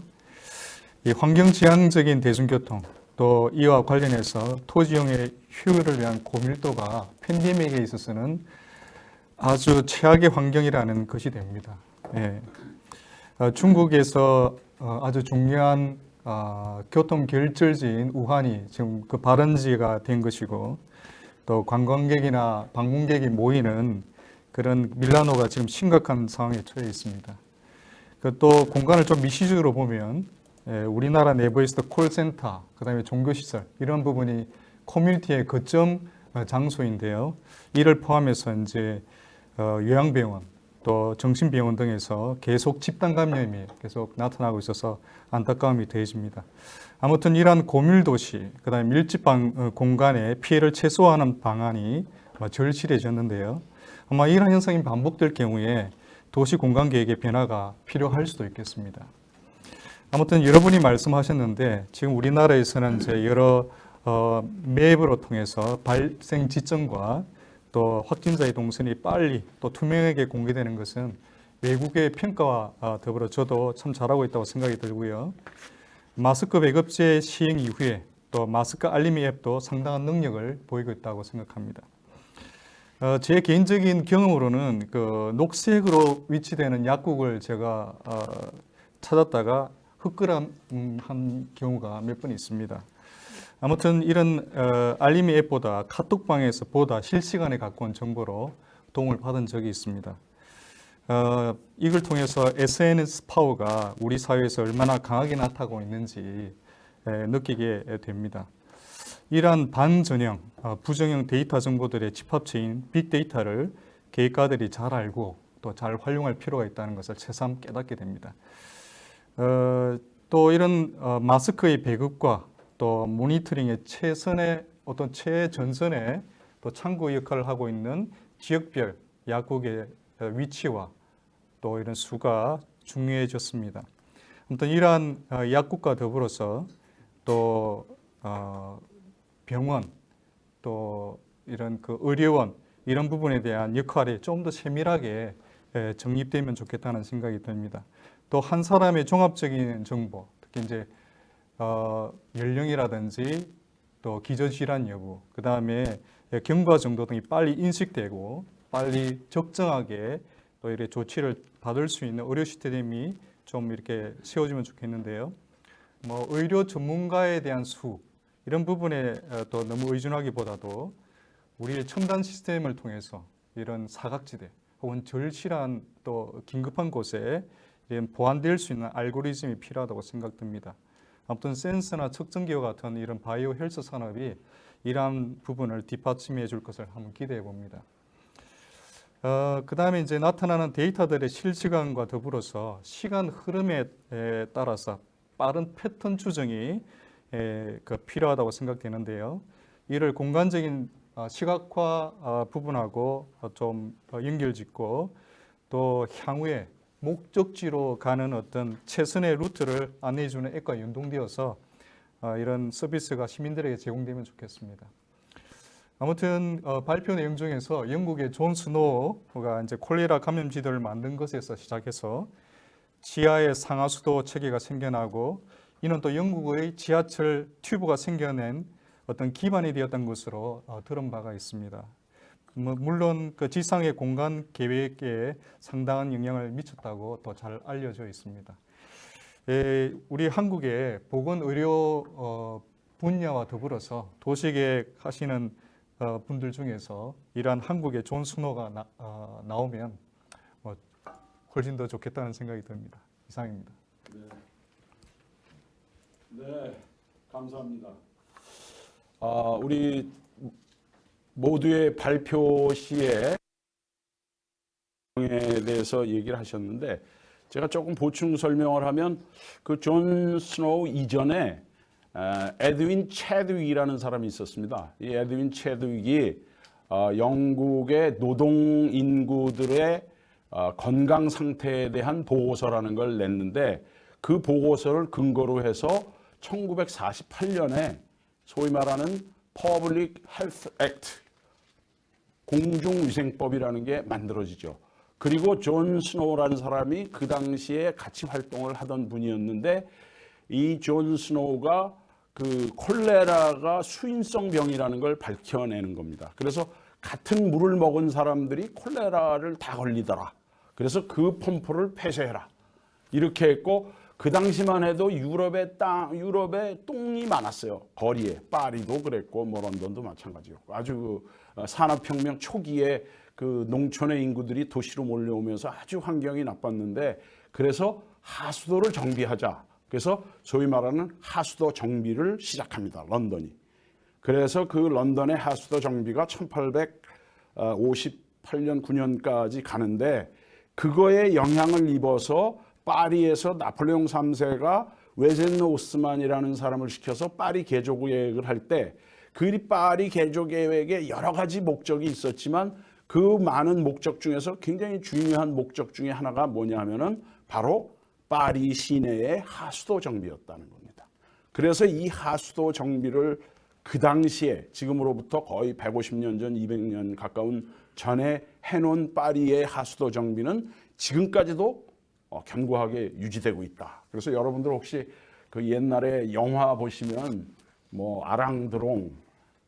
이 환경지향적인 대중교통, 또 이와 관련해서 토지용의 효율을 위한 고밀도가 팬데믹에 있어서는 아주 최악의 환경이라는 것이 됩니다. 예. 중국에서 아주 중요한 교통 결절지인 우한이 지금 그 발원지가 된 것이고, 또 관광객이나 방문객이 모이는 그런 밀라노가 지금 심각한 상황에 처해 있습니다. 또 공간을 좀 미시적으로 보면 우리나라 내부에서도 콜센터, 그다음에 종교시설 이런 부분이 커뮤니티의 거점 장소인데요. 이를 포함해서 이제 요양병원, 또 정신병원 등에서 계속 집단 감염이 계속 나타나고 있어서 안타까움이 더해집니다. 아무튼 이러한 고밀도시, 그다음에 밀집한 공간의 피해를 최소화하는 방안이 절실해졌는데요. 아마 이런 현상이 반복될 경우에 도시 공간 계획의 변화가 필요할 수도 있겠습니다. 아무튼 여러분이 말씀하셨는데 지금 우리나라에서는 이제 여러 맵으로 통해서 발생 지점과 또 확진자의 동선이 빨리 또 투명하게 공개되는 것은 외국의 평가와 더불어 저도 참 잘하고 있다고 생각이 들고요. 마스크 배급제 시행 이후에 또 마스크 알림이 앱도 상당한 능력을 보이고 있다고 생각합니다. 제 개인적인 경험으로는 그 녹색으로 위치되는 약국을 제가 찾았다가 흑거람한 경우가 몇 번 있습니다. 아무튼 이런 알림이 앱보다 카톡방에서 보다 실시간에 가까운 정보로 도움을 받은 적이 있습니다. 이걸 통해서 SNS 파워가 우리 사회에서 얼마나 강하게 나타나고 있는지 느끼게 됩니다. 이러한 반전형, 부정형 데이터 정보들의 집합체인 빅데이터를 계획가들이 잘 알고 또 잘 활용할 필요가 있다는 것을 새삼 깨닫게 됩니다. 또 이런 마스크의 배급과 또 모니터링의 최전선에 또 창구 역할을 하고 있는 지역별 약국의 위치와 또 이런 수가 중요해졌습니다. 아무튼 이러한 약국과 더불어서 또 병원 또 이런 그 의료원 이런 부분에 대한 역할이 좀 더 세밀하게 정립되면 좋겠다는 생각이 듭니다. 또 한 사람의 종합적인 정보, 특히 이제 연령이라든지 또 기저질환 여부, 그 다음에 경과 정도 등이 빨리 인식되고 빨리 적정하게 또 이렇게 조치를 받을 수 있는 의료 시스템이 좀 이렇게 세워지면 좋겠는데요. 의료 전문가에 대한 수 이런 부분에 또 너무 의존하기보다도 우리의 첨단 시스템을 통해서 이런 사각지대 혹은 절실한 또 긴급한 곳에 보완될 수 있는 알고리즘이 필요하다고 생각됩니다. 아무튼 센서나 측정기와 같은 이런 바이오 헬스 산업이 이러한 부분을 뒷받침해 줄 것을 한번 기대해 봅니다. 그 다음에 이제 나타나는 데이터들의 실시간과 더불어서 시간 흐름에 따라서 빠른 패턴 추정이 필요하다고 생각되는데요. 이를 공간적인 시각화 부분하고 좀 연결짓고 또 향후에 목적지로 가는 어떤 최선의 루트를 안내해 주는 앱과 연동되어서 이런 서비스가 시민들에게 제공되면 좋겠습니다. 아무튼 발표 내용 중에서 영국의 존 스노우가 이제 콜레라 감염지대를 만든 것에서 시작해서 지하에 상하수도 체계가 생겨나고 이는 또 영국의 지하철 튜브가 생겨낸 어떤 기반이 되었던 것으로 들은 바가 있습니다. 물론 그 지상의 공간 계획에 상당한 영향을 미쳤다고 또 잘 알려져 있습니다. 우리 한국의 보건의료 분야와 더불어서 도시계획 하시는 분들 중에서 이러한 한국의 존 스노우가 나오면 훨씬 더 좋겠다는 생각이 듭니다. 이상입니다. 네, 감사합니다. 우리 모두의 발표 시에 대해서 얘기를 하셨는데 제가 조금 보충 설명을 하면 그 존 스노우 이전에 에드윈 체드윅이라는 사람이 있었습니다. 이 에드윈 체드윅이 영국의 노동 인구들의 건강 상태에 대한 보고서라는 걸 냈는데 그 보고서를 근거로 해서 1948년에 소위 말하는 Public Health Act 공중위생법이라는 게 만들어지죠. 그리고 존 스노우라는 사람이 그 당시에 같이 활동을 하던 분이었는데 이 존 스노우가 그 콜레라가 수인성 병이라는 걸 밝혀내는 겁니다. 그래서 같은 물을 먹은 사람들이 콜레라를 다 걸리더라. 그래서 그 펌프를 폐쇄해라. 이렇게 했고 그 당시만 해도 유럽에 똥이 많았어요. 거리에 파리도 그랬고 뭐 런던도 마찬가지였고 아주 그 산업혁명 초기에 그 농촌의 인구들이 도시로 몰려오면서 아주 환경이 나빴는데 그래서 하수도를 정비하자. 그래서 소위 말하는 하수도 정비를 시작합니다. 런던이. 그래서 그 런던의 하수도 정비가 1858년 9년까지 가는데 그거에 영향을 입어서 파리에서 나폴레옹 3세가 웨젠 오스만이라는 사람을 시켜서 파리 개조 계획을 할 때 그 파리 개조 계획에 여러 가지 목적이 있었지만 그 많은 목적 중에서 굉장히 중요한 목적 중에 하나가 뭐냐 하면은 바로 파리 시내의 하수도 정비였다는 겁니다. 그래서 이 하수도 정비를 그 당시에 지금으로부터 거의 150년 전, 200년 가까운 전에 해놓은 파리의 하수도 정비는 지금까지도 견고하게 유지되고 있다. 그래서 여러분들 혹시 그 옛날에 영화 보시면 뭐 아랑드롱,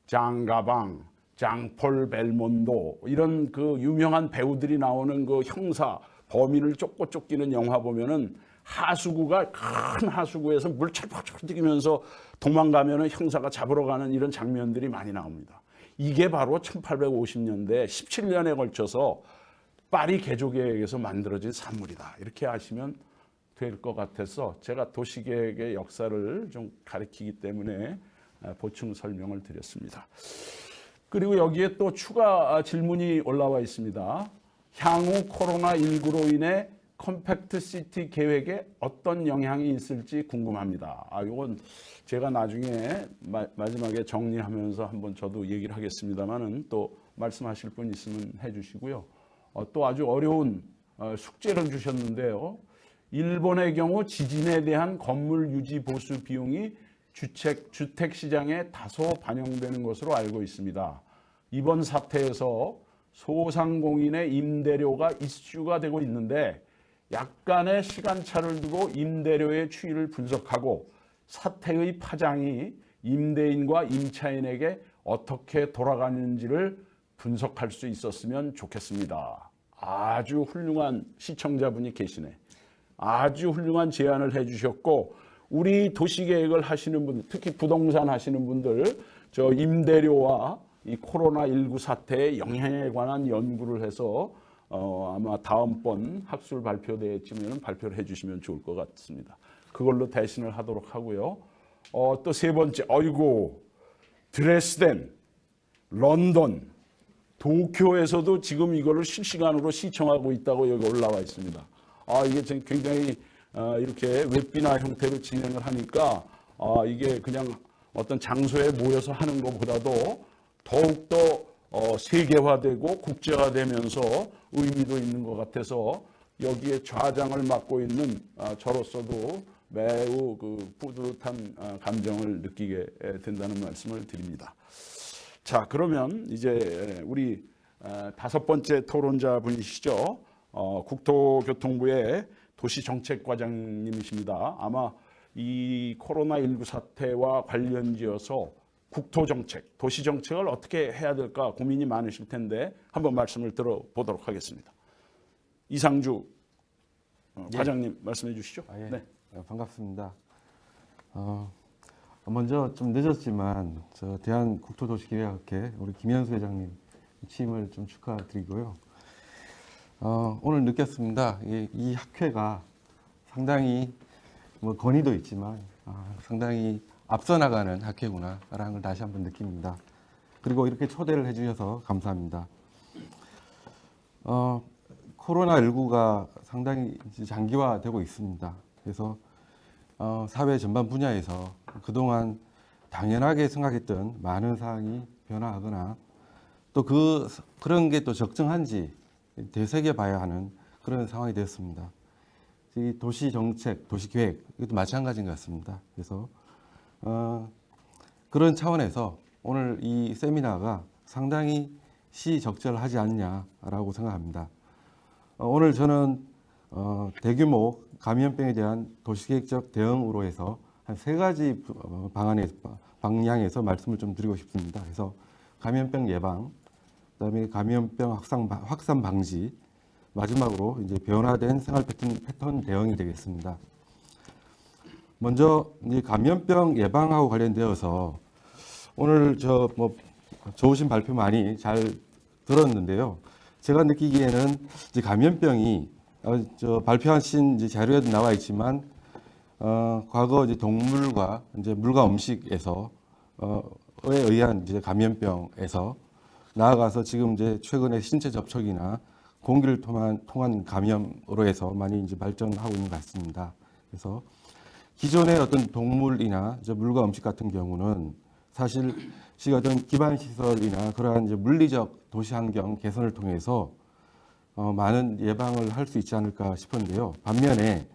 장가방, 장폴 벨몬도 이런 그 유명한 배우들이 나오는 그 형사 범인을 쫓기는 영화 보면은 하수구가 큰 하수구에서 물 철퍽철 튀기면서 도망가면은 형사가 잡으러 가는 이런 장면들이 많이 나옵니다. 이게 바로 1850년대 17년에 걸쳐서 파리 개조 계획에서 만들어진 산물이다. 이렇게 아시면 될 것 같아서 제가 도시계획의 역사를 좀 가리키기 때문에 보충 설명을 드렸습니다. 그리고 여기에 또 추가 질문이 올라와 있습니다. 향후 코로나19로 인해 컴팩트 시티 계획에 어떤 영향이 있을지 궁금합니다. 이건 제가 나중에 마지막에 정리하면서 한번 저도 얘기를 하겠습니다만은 또 말씀하실 분 있으면 해주시고요. 또 아주 어려운 숙제를 주셨는데요. 일본의 경우 지진에 대한 건물 유지 보수 비용이 주택 시장에 다소 반영되는 것으로 알고 있습니다. 이번 사태에서 소상공인의 임대료가 이슈가 되고 있는데 약간의 시간차를 두고 임대료의 추이를 분석하고 사태의 파장이 임대인과 임차인에게 어떻게 돌아가는지를 분석할 수 있었으면 좋겠습니다. 아주 훌륭한 시청자분이 계시네. 아주 훌륭한 제안을 해주셨고 우리 도시계획을 하시는 분들, 특히 부동산 하시는 분들 저 임대료와 이 코로나19 사태의 영향에 관한 연구를 해서 아마 다음번 학술 발표대회쯤에는 발표를 해주시면 좋을 것 같습니다. 그걸로 대신을 하도록 하고요. 또 세 번째, 드레스덴, 런던, 도쿄에서도 지금 이거를 실시간으로 시청하고 있다고 여기 올라와 있습니다. 이게 지금 굉장히 이렇게 웹비나 형태로 진행을 하니까 이게 그냥 어떤 장소에 모여서 하는 것보다도 더욱더 세계화되고 국제화되면서 의미도 있는 것 같아서 여기에 좌장을 맡고 있는 저로서도 매우 그 뿌듯한 감정을 느끼게 된다는 말씀을 드립니다. 자, 그러면 이제 우리 다섯 번째 토론자 분이시죠. 국토교통부의 도시정책과장님이십니다. 아마 이 코로나19 사태와 관련지어서 국토정책, 도시정책을 어떻게 해야 될까 고민이 많으실 텐데 한번 말씀을 들어보도록 하겠습니다. 이상주 과장님 말씀해 주시죠. 예. 네. 반갑습니다. 먼저 좀 늦었지만 저 대한국토도시기획학회 우리 김현수 회장님 취임을 좀 축하드리고요. 오늘 느꼈습니다. 이 학회가 상당히 뭐 권위도 있지만 상당히 앞서 나가는 학회구나라는 걸 다시 한번 느낍니다. 그리고 이렇게 초대를 해주셔서 감사합니다. 코로나19가 상당히 장기화되고 있습니다. 그래서 사회 전반 분야에서 그동안 당연하게 생각했던 많은 사항이 변화하거나 또 그런 게 또 적정한지 되새겨봐야 하는 그런 상황이 되었습니다. 이 도시정책, 도시계획 이것도 마찬가지인 것 같습니다. 그래서 그런 차원에서 오늘 이 세미나가 상당히 시적절하지 않냐라고 생각합니다. 오늘 저는 대규모 감염병에 대한 도시계획적 대응으로 해서 한 세 가지 방향에서 말씀을 좀 드리고 싶습니다. 그래서 감염병 예방, 그다음에 감염병 확산 방지, 마지막으로 이제 변화된 생활 패턴 대응이 되겠습니다. 먼저 이 감염병 예방하고 관련되어서 오늘 좋으신 발표 많이 잘 들었는데요. 제가 느끼기에는 이제 감염병이 발표하신 이제 자료에도 나와 있지만 과거 이제 동물과 이제 물과 음식에서 에 의한 이제 감염병에서 나아가서 지금 이제 최근에 신체 접촉이나 공기를 통한 감염으로 해서 많이 이제 발전하고 있는 것 같습니다. 그래서 기존의 어떤 동물이나 이제 물과 음식 같은 경우는 사실 어떤 기반 시설이나 그러한 이제 물리적 도시 환경 개선을 통해서 많은 예방을 할 수 있지 않을까 싶은데요. 반면에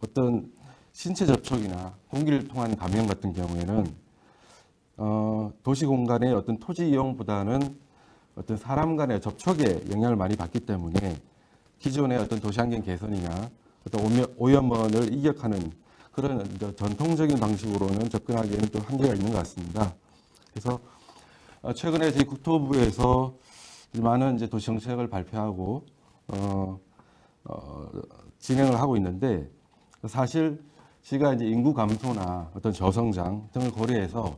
어떤 신체 접촉이나 공기를 통한 감염 같은 경우에는 도시 공간의 어떤 토지 이용보다는 어떤 사람 간의 접촉에 영향을 많이 받기 때문에 기존의 어떤 도시 환경 개선이나 어떤 오염원을 이격하는 그런 전통적인 방식으로는 접근하기에는 또 한계가 있는 것 같습니다. 그래서 최근에 저희 국토부에서 많은 이제 도시 정책을 발표하고 진행을 하고 있는데 사실 제가 이제 인구 감소나 어떤 저성장 등을 고려해서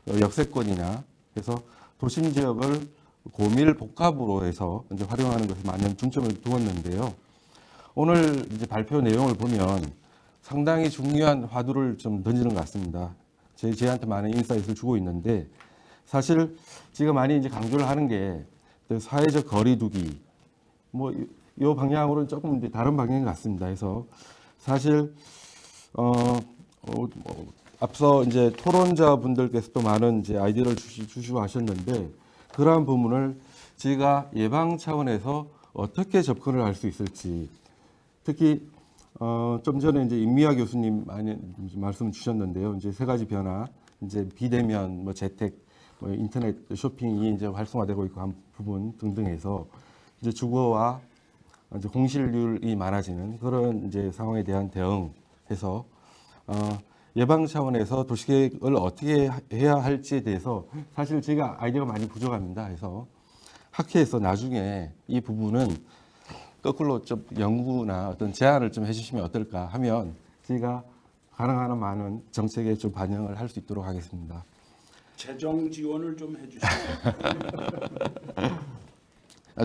역세권이나 그래서 도심 지역을 고밀 복합으로 해서 이제 활용하는 것에 많은 중점을 두었는데요. 오늘 이제 발표 내용을 보면 상당히 중요한 화두를 좀 던지는 것 같습니다. 저희한테 많은 인사이트를 주고 있는데 사실 제가 많이 이제 강조를 하는 게 사회적 거리두기 이 방향으로는 조금 이제 다른 방향인 것 같습니다. 그래서 사실 앞서 이제 토론자분들께서도 많은 이제 아이디어를 주시고 하셨는데 그러한 부분을 저희가 예방 차원에서 어떻게 접근을 할 수 있을지 특히 좀 전에 이제 임미아 교수님 많이 말씀 주셨는데요. 이제 세 가지 변화, 이제 비대면, 재택, 인터넷 쇼핑이 이제 활성화되고 있고 한 부분 등등해서 이제 주거와 이제 공실률이 많아지는 그런 이제 상황에 대한 대응해서 예방 차원에서 도시계획을 어떻게 해야 할지에 대해서 사실 제가 아이디어가 많이 부족합니다. 그래서 학회에서 나중에 이 부분은 거꾸로 좀 연구나 어떤 제안을 좀 해주시면 어떨까 하면 저희가 가능한 한 많은 정책에 좀 반영을 할 수 있도록 하겠습니다. 재정 지원을 좀 해주시면.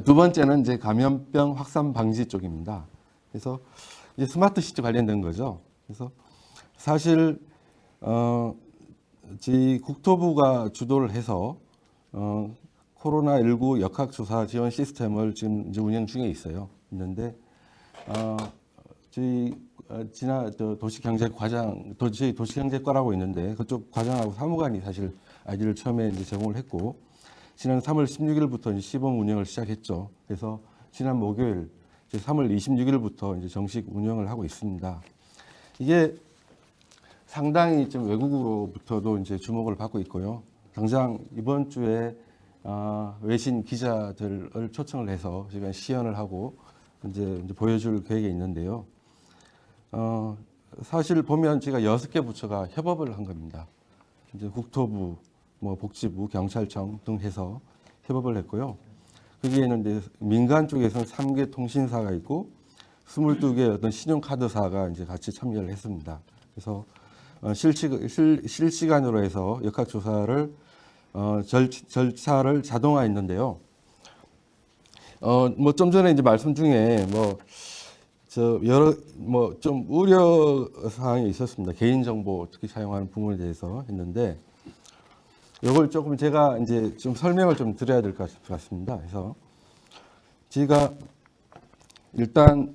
두 번째는 이제 감염병 확산 방지 쪽입니다. 그래서 이제 스마트 시티 관련된 거죠. 그래서 사실 저희 국토부가 주도를 해서 코로나19 역학조사 지원 시스템을 지금 이제 운영 중에 있는데 저희 도시경제과라고 있는데 그쪽 과장하고 사무관이 사실 아이디를 처음에 이제 제공을 했고 지난 3월 16일부터 이제 시범 운영을 시작했죠. 그래서 지난 목요일 이제 3월 26일부터 이제 정식 운영을 하고 있습니다. 이게 상당히 좀 외국으로부터도 이제 주목을 받고 있고요. 당장 이번 주에 외신 기자들을 초청을 해서 저희가 시연을 하고 이제 보여줄 계획이 있는데요. 사실 보면 제가 6개 부처가 협업을 한 겁니다. 이제 국토부, 복지부, 경찰청 등 해서 협업을 했고요. 거기에는 이제 민간 쪽에서는 3개 통신사가 있고 22개 어떤 신용카드사가 이제 같이 참여를 했습니다. 그래서 실시간으로 해서 역학조사를 절차를 자동화했는데요. 좀 전에 이제 말씀 중에 좀 우려 사항이 있었습니다. 개인정보 특히 사용하는 부분에 대해서 했는데 이걸 조금 제가 이제 좀 설명을 좀 드려야 될 것 같습니다. 그래서 제가 일단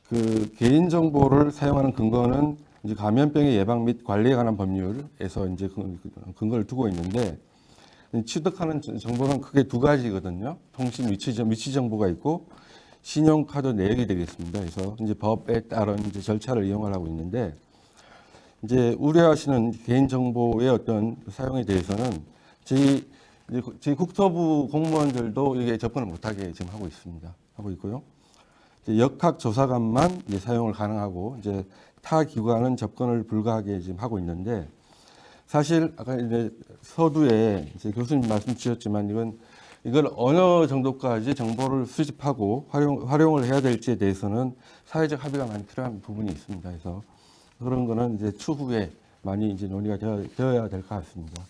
그 개인정보를 사용하는 근거는 이제 감염병의 예방 및 관리에 관한 법률에서 이제 근거를 두고 있는데 취득하는 정보는 크게 두 가지거든요. 통신 위치 정보가 있고 신용카드 내역이 되겠습니다. 그래서 이제 법에 따른 이제 절차를 이용하고 있는데 이제 우려하시는 개인정보의 어떤 사용에 대해서는 저희 국토부 공무원들도 이게 접근을 못하게 지금 하고 있고요. 이제 역학조사관만 이제 사용을 가능하고 이제 타 기관은 접근을 불가하게 지금 하고 있는데 사실 아까 이제 서두에 이제 교수님 말씀 주셨지만 이걸 어느 정도까지 정보를 수집하고 활용을 해야 될지에 대해서는 사회적 합의가 많이 필요한 부분이 있습니다. 그래서 그런 거는 이제 추후에 많이 이제 논의가 되어야 될 것 같습니다.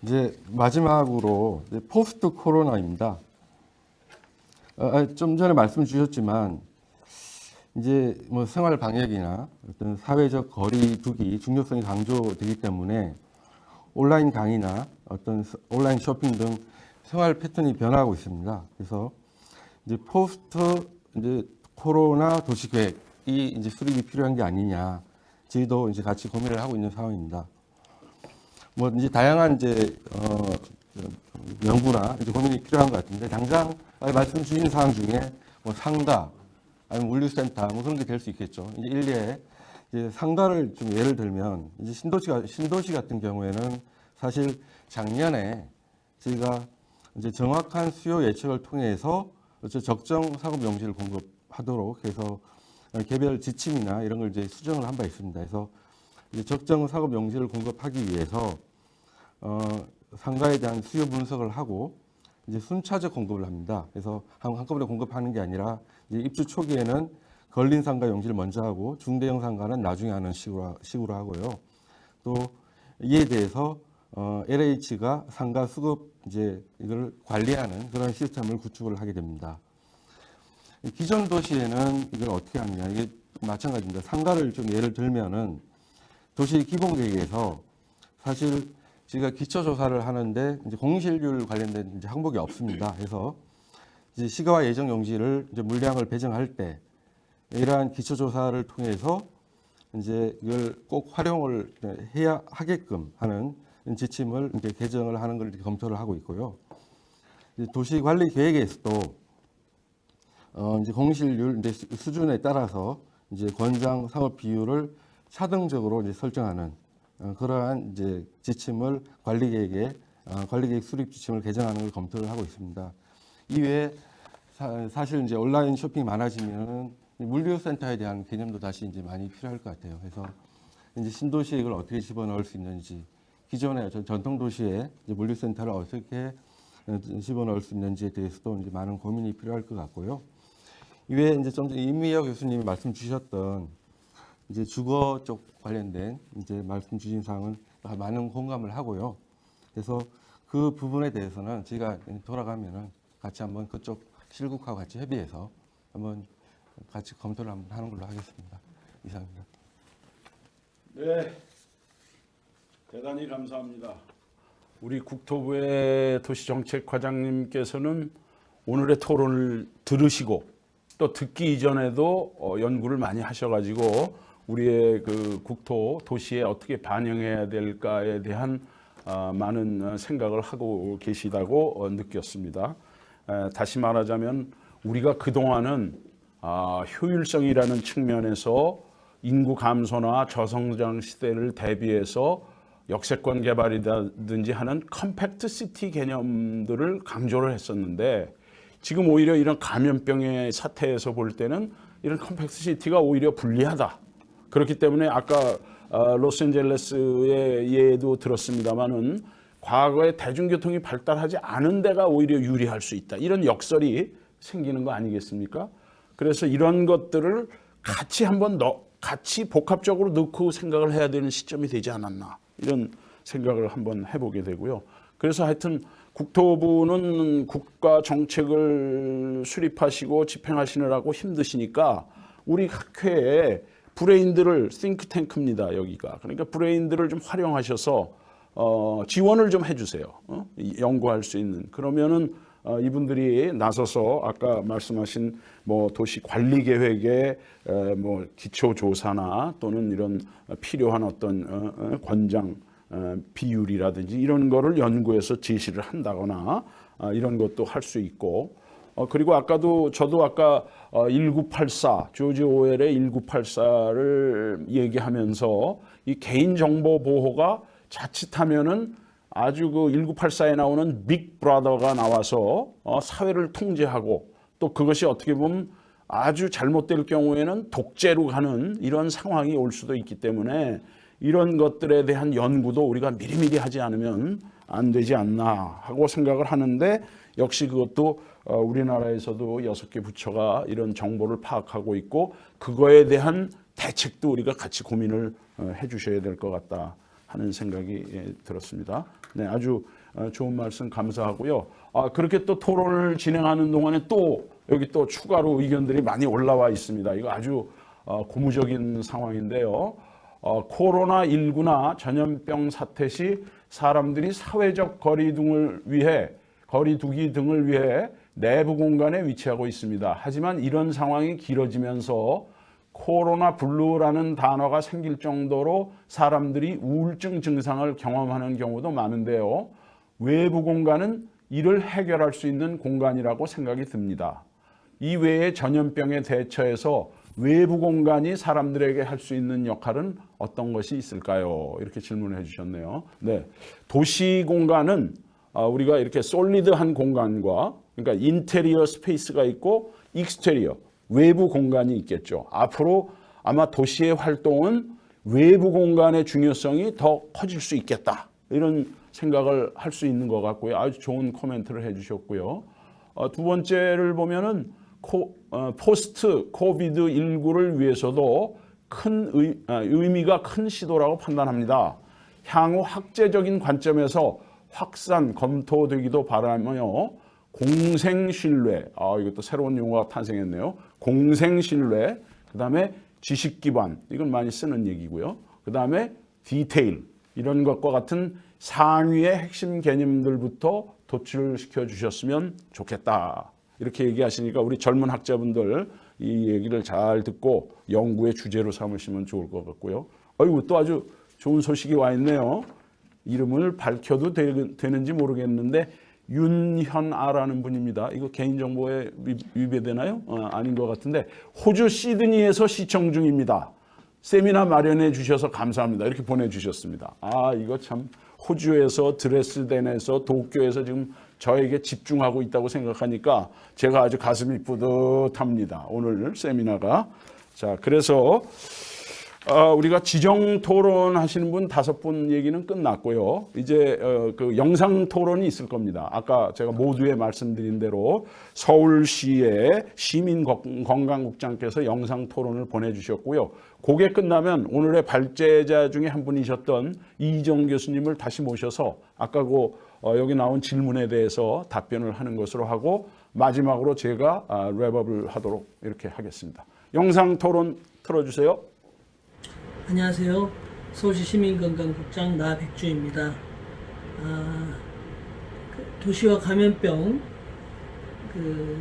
이제 마지막으로 이제 포스트 코로나입니다. 좀 전에 말씀 주셨지만 이제 뭐 생활 방역이나 어떤 사회적 거리 두기 중요성이 강조되기 때문에 온라인 강의나 어떤 온라인 쇼핑 등 생활 패턴이 변화하고 있습니다. 그래서 이제 포스트 이제 코로나 도시 계획이 이제 수립이 필요한 게 아니냐, 저희도 이제 같이 고민을 하고 있는 상황입니다. 뭐 이제 다양한 이제 연구나 이제 고민이 필요한 것 같은데 당장 말씀 주신 사항 중에 뭐 상가 아니면 물류센터 뭐 그런 게 될 수 있겠죠. 이제 일례 이제 상가를 좀 예를 들면 이제 신도시 같은 경우에는 사실 작년에 저희가 이제 정확한 수요 예측을 통해서 적정 사급 용지를 공급하도록 해서 개별 지침이나 이런 걸 이제 수정을 한 바 있습니다. 그래서 이제 적정 사급 용지를 공급하기 위해서 상가에 대한 수요 분석을 하고 이제 순차적 공급을 합니다. 그래서 한꺼번에 공급하는 게 아니라 이제 입주 초기에는 걸린 상가 용지를 먼저 하고 중대형 상가는 나중에 하는 식으로 하고요. 또 이에 대해서 LH가 상가 수급 이제 이걸 관리하는 그런 시스템을 구축을 하게 됩니다. 기존 도시에는 이걸 어떻게 하느냐, 이게 마찬가지입니다. 상가를 좀 예를 들면은 도시 기본계획에서 사실 저희가 기초조사를 하는데 이제 공실률 관련된 이제 항목이 없습니다. 그래서 이제 시가와 예정 용지를 이제 물량을 배정할 때 이러한 기초조사를 통해서 이제 이걸 꼭 활용을 해야 하게끔 하는 지침을 이제 개정을 하는 걸 검토를 하고 있고요. 이제 도시관리 계획에서도 이제 공실률 이제 수준에 따라서 이제 권장 상업 비율을 차등적으로 이제 설정하는 그러한 이제 지침을 관리계획 수립 지침을 개정하는 걸 검토를 하고 있습니다. 이외에 사실 이제 온라인 쇼핑이 많아지면 물류센터에 대한 개념도 다시 이제 많이 필요할 것 같아요. 그래서 이제 신도시에 이걸 어떻게 집어넣을 수 있는지, 기존의 전통 도시에 이제 물류센터를 어떻게 집어넣을 수 있는지에 대해서도 이제 많은 고민이 필요할 것 같고요. 이외에 이제 좀 전에 임미혁 교수님이 말씀 주셨던 이제 주거 쪽 관련된 이제 말씀 주신 사항은 많은 공감을 하고요. 그래서 그 부분에 대해서는 저희가 돌아가면은 같이 한번 그쪽 실국하고 같이 협의해서 한번 같이 검토를 한번 하는 걸로 하겠습니다. 이상입니다. 네, 대단히 감사합니다. 우리 국토부의 도시정책과장님께서는 오늘의 토론을 들으시고 또 듣기 이전에도 연구를 많이 하셔가지고 우리의 그 국토 도시에 어떻게 반영해야 될까에 대한 많은 생각을 하고 계시다고 느꼈습니다. 다시 말하자면 우리가 그동안은 효율성이라는 측면에서 인구 감소나 저성장 시대를 대비해서 역세권 개발이라든지 하는 컴팩트 시티 개념들을 강조를 했었는데 지금 오히려 이런 감염병의 사태에서 볼 때는 이런 컴팩트 시티가 오히려 불리하다. 그렇기 때문에 아까 로스앤젤레스의 예도 들었습니다마는 과거에 대중교통이 발달하지 않은 데가 오히려 유리할 수 있다. 이런 역설이 생기는 거 아니겠습니까? 그래서 이런 것들을 같이 한번 같이 복합적으로 넣고 생각을 해야 되는 시점이 되지 않았나. 이런 생각을 한번 해보게 되고요. 그래서 하여튼 국토부는 국가 정책을 수립하시고 집행하시느라고 힘드시니까 우리 학회에 브레인들을 싱크탱크입니다. 여기가. 그러니까 브레인들을 좀 활용하셔서 지원을 좀 해주세요. 연구할 수 있는. 그러면은 이분들이 나서서 아까 말씀하신 뭐 도시 관리 계획의 뭐 기초 조사나 또는 이런 필요한 어떤 권장 비율이라든지 이런 거를 연구해서 제시를 한다거나 이런 것도 할 수 있고 그리고 저도 아까 1984 조지 오웰의 1984를 얘기하면서 이 개인정보 보호가 자칫하면은 아주 그 1984에 나오는 빅 브라더가 나와서 사회를 통제하고 또 그것이 어떻게 보면 아주 잘못될 경우에는 독재로 가는 이런 상황이 올 수도 있기 때문에 이런 것들에 대한 연구도 우리가 미리미리 하지 않으면 안 되지 않나 하고 생각을 하는데, 역시 그것도 우리나라에서도 6개 부처가 이런 정보를 파악하고 있고 그거에 대한 대책도 우리가 같이 고민을 해 주셔야 될 것 같다 하는 생각이 들었습니다. 네, 아주 좋은 말씀 감사하고요. 그렇게 또 토론을 진행하는 동안에 또 여기 또 추가로 의견들이 많이 올라와 있습니다. 이거 아주 고무적인 상황인데요. 코로나19나 전염병 사태 시 사람들이 사회적 거리두기 등을 위해 내부 공간에 위치하고 있습니다. 하지만 이런 상황이 길어지면서 코로나 블루라는 단어가 생길 정도로 사람들이 우울증 증상을 경험하는 경우도 많은데요. 외부 공간은 이를 해결할 수 있는 공간이라고 생각이 듭니다. 이 외에 전염병에 대처해서 외부 공간이 사람들에게 할 수 있는 역할은 어떤 것이 있을까요? 이렇게 질문을 해주셨네요. 네, 도시 공간은 우리가 이렇게 솔리드한 공간과, 그러니까 인테리어 스페이스가 있고 익스테리어, 외부 공간이 있겠죠. 앞으로 아마 도시의 활동은 외부 공간의 중요성이 더 커질 수 있겠다, 이런 생각을 할 수 있는 것 같고요. 아주 좋은 코멘트를 해주셨고요. 두 번째를 보면은 포스트 코비드19를 위해서도 의미가 큰 시도라고 판단합니다. 향후 학제적인 관점에서 확산 검토되기도 바라며 공생신뢰, 이것도 새로운 용어가 탄생했네요. 공생신뢰, 그 다음에 지식기반, 이건 많이 쓰는 얘기고요. 그 다음에 디테일, 이런 것과 같은 상위의 핵심 개념들부터 도출시켜 주셨으면 좋겠다, 이렇게 얘기하시니까 우리 젊은 학자분들 이 얘기를 잘 듣고 연구의 주제로 삼으시면 좋을 것 같고요. 또 아주 좋은 소식이 와 있네요. 이름을 밝혀도 되는지 모르겠는데 윤현아라는 분입니다. 이거 개인정보에 위배되나요? 아닌 것 같은데 호주 시드니에서 시청 중입니다. 세미나 마련해 주셔서 감사합니다. 이렇게 보내주셨습니다. 이거 참 호주에서 드레스덴에서 도쿄에서 지금 저에게 집중하고 있다고 생각하니까 제가 아주 가슴이 뿌듯합니다. 오늘 세미나가. 자, 그래서 우리가 지정 토론 하시는 분 5분 얘기는 끝났고요. 이제 그 영상 토론이 있을 겁니다. 아까 제가 모두에 말씀드린 대로 서울시의 시민건강국장께서 영상 토론을 보내주셨고요. 그게 끝나면 오늘의 발제자 중에 한 분이셨던 이희정 교수님을 다시 모셔서 아까 여기 나온 질문에 대해서 답변을 하는 것으로 하고 마지막으로 제가 랩업을 하도록 이렇게 하겠습니다. 영상 토론 틀어주세요. 안녕하세요. 서울시 시민건강국장 나백주입니다. 도시와 감염병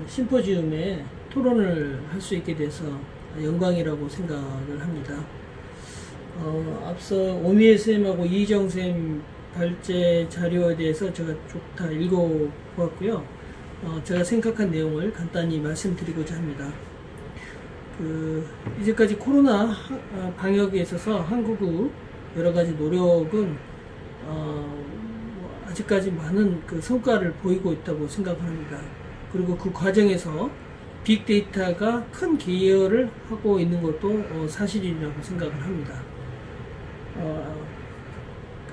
심포지움에 토론을 할 수 있게 돼서 영광이라고 생각을 합니다. 앞서 오미애 쌤하고 이희정 쌤 발제 자료에 대해서 제가 쭉 다 읽어보았고요. 제가 생각한 내용을 간단히 말씀드리고자 합니다. 이제까지 코로나 방역에 있어서 한국의 여러 가지 노력은 아직까지 많은 성과를 보이고 있다고 생각을 합니다. 그리고 그 과정에서 빅데이터가 큰 기여를 하고 있는 것도 사실이라고 생각을 합니다.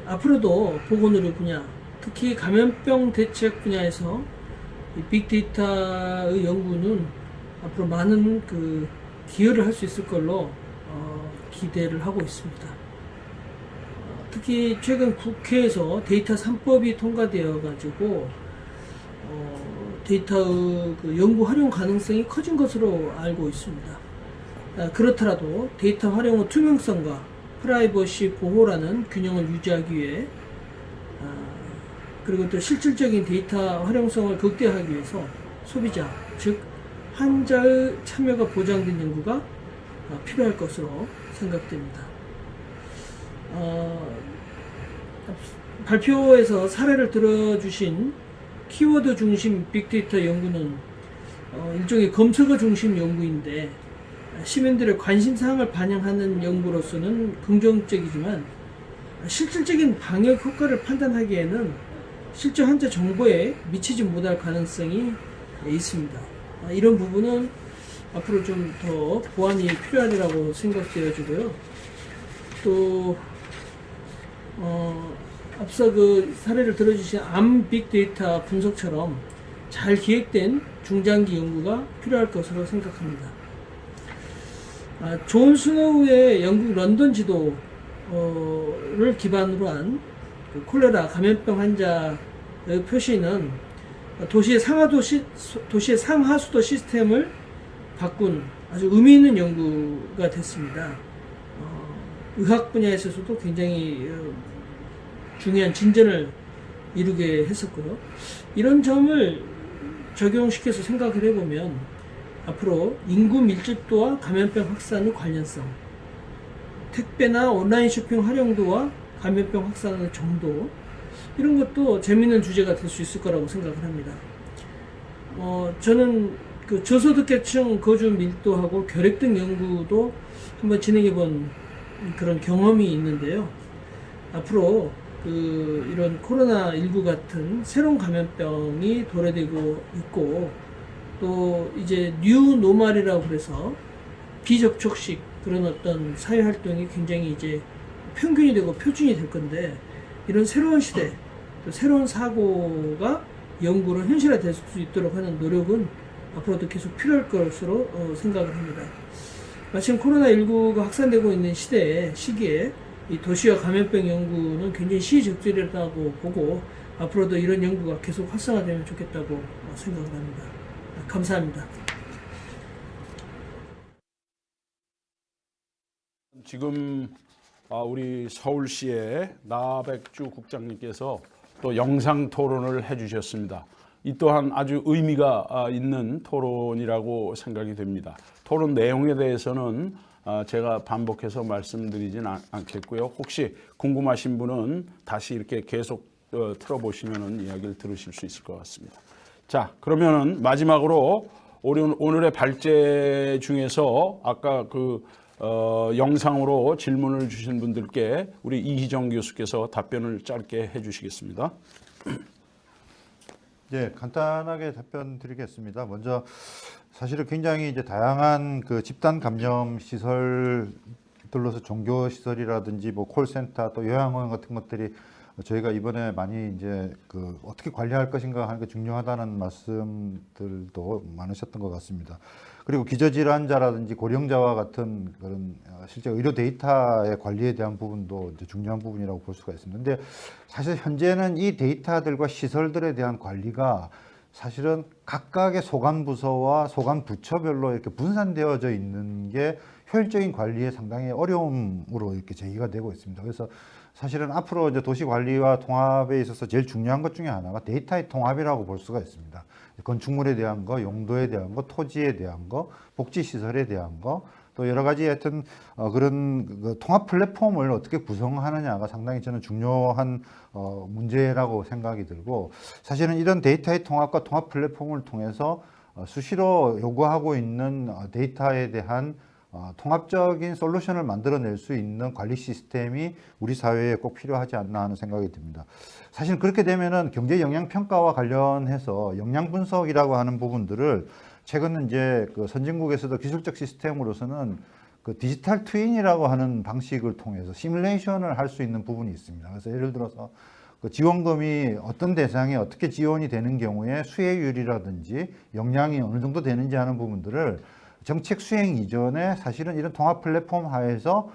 앞으로도 보건의료 분야, 특히 감염병 대책 분야에서 이 빅데이터의 연구는 앞으로 많은 기여를 할 수 있을 걸로 기대를 하고 있습니다. 특히 최근 국회에서 데이터 3법이 통과되어 가지고 데이터의 연구 활용 가능성이 커진 것으로 알고 있습니다. 그렇더라도 데이터 활용의 투명성과 프라이버시 보호라는 균형을 유지하기 위해 그리고 또 실질적인 데이터 활용성을 극대화하기 위해서 소비자, 즉 환자의 참여가 보장된 연구가 필요할 것으로 생각됩니다. 발표에서 사례를 들어주신 키워드 중심 빅데이터 연구는 일종의 검색어 중심 연구인데 시민들의 관심사항을 반영하는 연구로서는 긍정적이지만 실질적인 방역 효과를 판단하기에는 실제 환자 정보에 미치지 못할 가능성이 있습니다. 이런 부분은 앞으로 좀 더 보완이 필요하리라고 생각되어지고요. 또 앞서 그 사례를 들어주신 암 빅데이터 분석처럼 잘 기획된 중장기 연구가 필요할 것으로 생각합니다. 존 스노우의 영국 런던 지도를 기반으로 한 그 콜레라 감염병 환자의 표시는 도시의 상하수도 시스템을 바꾼 아주 의미 있는 연구가 됐습니다. 의학 분야에 있어서도 굉장히 중요한 진전을 이루게 했었고요. 이런 점을 적용시켜서 생각을 해보면 앞으로 인구 밀집도와 감염병 확산의 관련성, 택배나 온라인 쇼핑 활용도와 감염병 확산의 정도, 이런 것도 재미있는 주제가 될 수 있을 거라고 생각을 합니다. 저는 그 저소득계층 거주 밀도하고 결핵 등 연구도 한번 진행해 본 그런 경험이 있는데요. 앞으로 이런 코로나19 같은 새로운 감염병이 도래되고 있고, 또 이제 뉴 노멀이라고 그래서 비접촉식 그런 어떤 사회 활동이 굉장히 이제 평균이 되고 표준이 될 건데, 이런 새로운 시대, 또 새로운 사고가 연구로 현실화될 수 있도록 하는 노력은 앞으로도 계속 필요할 것으로 생각을 합니다. 마침 코로나19가 확산되고 있는 시기에 이 도시와 감염병 연구는 굉장히 시의적절하다고 보고, 앞으로도 이런 연구가 계속 활성화되면 좋겠다고 생각을 합니다. 감사합니다. 지금 우리 서울시의 나백주 국장님께서 또 영상 토론을 해주셨습니다. 이 또한 아주 의미가 있는 토론이라고 생각이 됩니다. 토론 내용에 대해서는 제가 반복해서 말씀드리진 않겠고요. 혹시 궁금하신 분은 다시 이렇게 계속 틀어보시면 이야기를 들으실 수 있을 것 같습니다. 자, 그러면은 마지막으로 오늘의 발제 중에서 아까 영상으로 질문을 주신 분들께 우리 이희정 교수께서 답변을 짧게 해주시겠습니다. 네, 간단하게 답변 드리겠습니다. 먼저 사실은 굉장히 이제 다양한 그 집단 감염 시설들로서 종교 시설이라든지 뭐 콜센터 또 요양원 같은 것들이 저희가 이번에 많이 이제 어떻게 관리할 것인가 하는 게 중요하다는 말씀들도 많으셨던 것 같습니다. 그리고 기저질환자라든지 고령자와 같은 그런 실제 의료 데이터의 관리에 대한 부분도 이제 중요한 부분이라고 볼 수가 있습니다. 근데 사실 현재는 이 데이터들과 시설들에 대한 관리가 사실은 각각의 소관부서와 소관부처별로 이렇게 분산되어져 있는 게 효율적인 관리에 상당히 어려움으로 이렇게 제기가 되고 있습니다. 그래서 사실은 앞으로 이제 도시 관리와 통합에 있어서 제일 중요한 것 중에 하나가 데이터의 통합이라고 볼 수가 있습니다. 건축물에 대한 거, 용도에 대한 거, 토지에 대한 거, 복지시설에 대한 거, 또 여러 가지 하여튼 그런 통합 플랫폼을 어떻게 구성하느냐가 상당히 저는 중요한 문제라고 생각이 들고, 사실은 이런 데이터의 통합과 통합 플랫폼을 통해서 수시로 요구하고 있는 데이터에 대한 통합적인 솔루션을 만들어낼 수 있는 관리 시스템이 우리 사회에 꼭 필요하지 않나 하는 생각이 듭니다. 사실 그렇게 되면은 경제 영향 평가와 관련해서 영향 분석이라고 하는 부분들을 최근 이제 선진국에서도 기술적 시스템으로서는 디지털 트윈이라고 하는 방식을 통해서 시뮬레이션을 할 수 있는 부분이 있습니다. 그래서 예를 들어서 지원금이 어떤 대상에 어떻게 지원이 되는 경우에 수혜율이라든지 영향이 어느 정도 되는지 하는 부분들을 정책 수행 이전에 사실은 이런 통합 플랫폼 하에서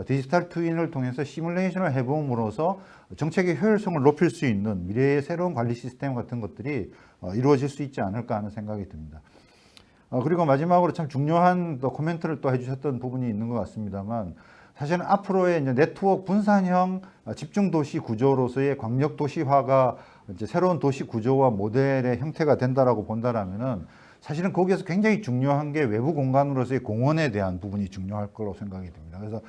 디지털 트윈을 통해서 시뮬레이션을 해봄으로써 정책의 효율성을 높일 수 있는 미래의 새로운 관리 시스템 같은 것들이 이루어질 수 있지 않을까 하는 생각이 듭니다. 그리고 마지막으로 참 중요한 또 코멘트를 또 해주셨던 부분이 있는 것 같습니다만, 사실은 앞으로의 이제 네트워크 분산형 집중 도시 구조로서의 광역 도시화가 이제 새로운 도시 구조와 모델의 형태가 된다라고 본다라면은 사실은 거기에서 굉장히 중요한 게 외부 공간으로서의 공원에 대한 부분이 중요할 거라고 생각이 듭니다. 그래서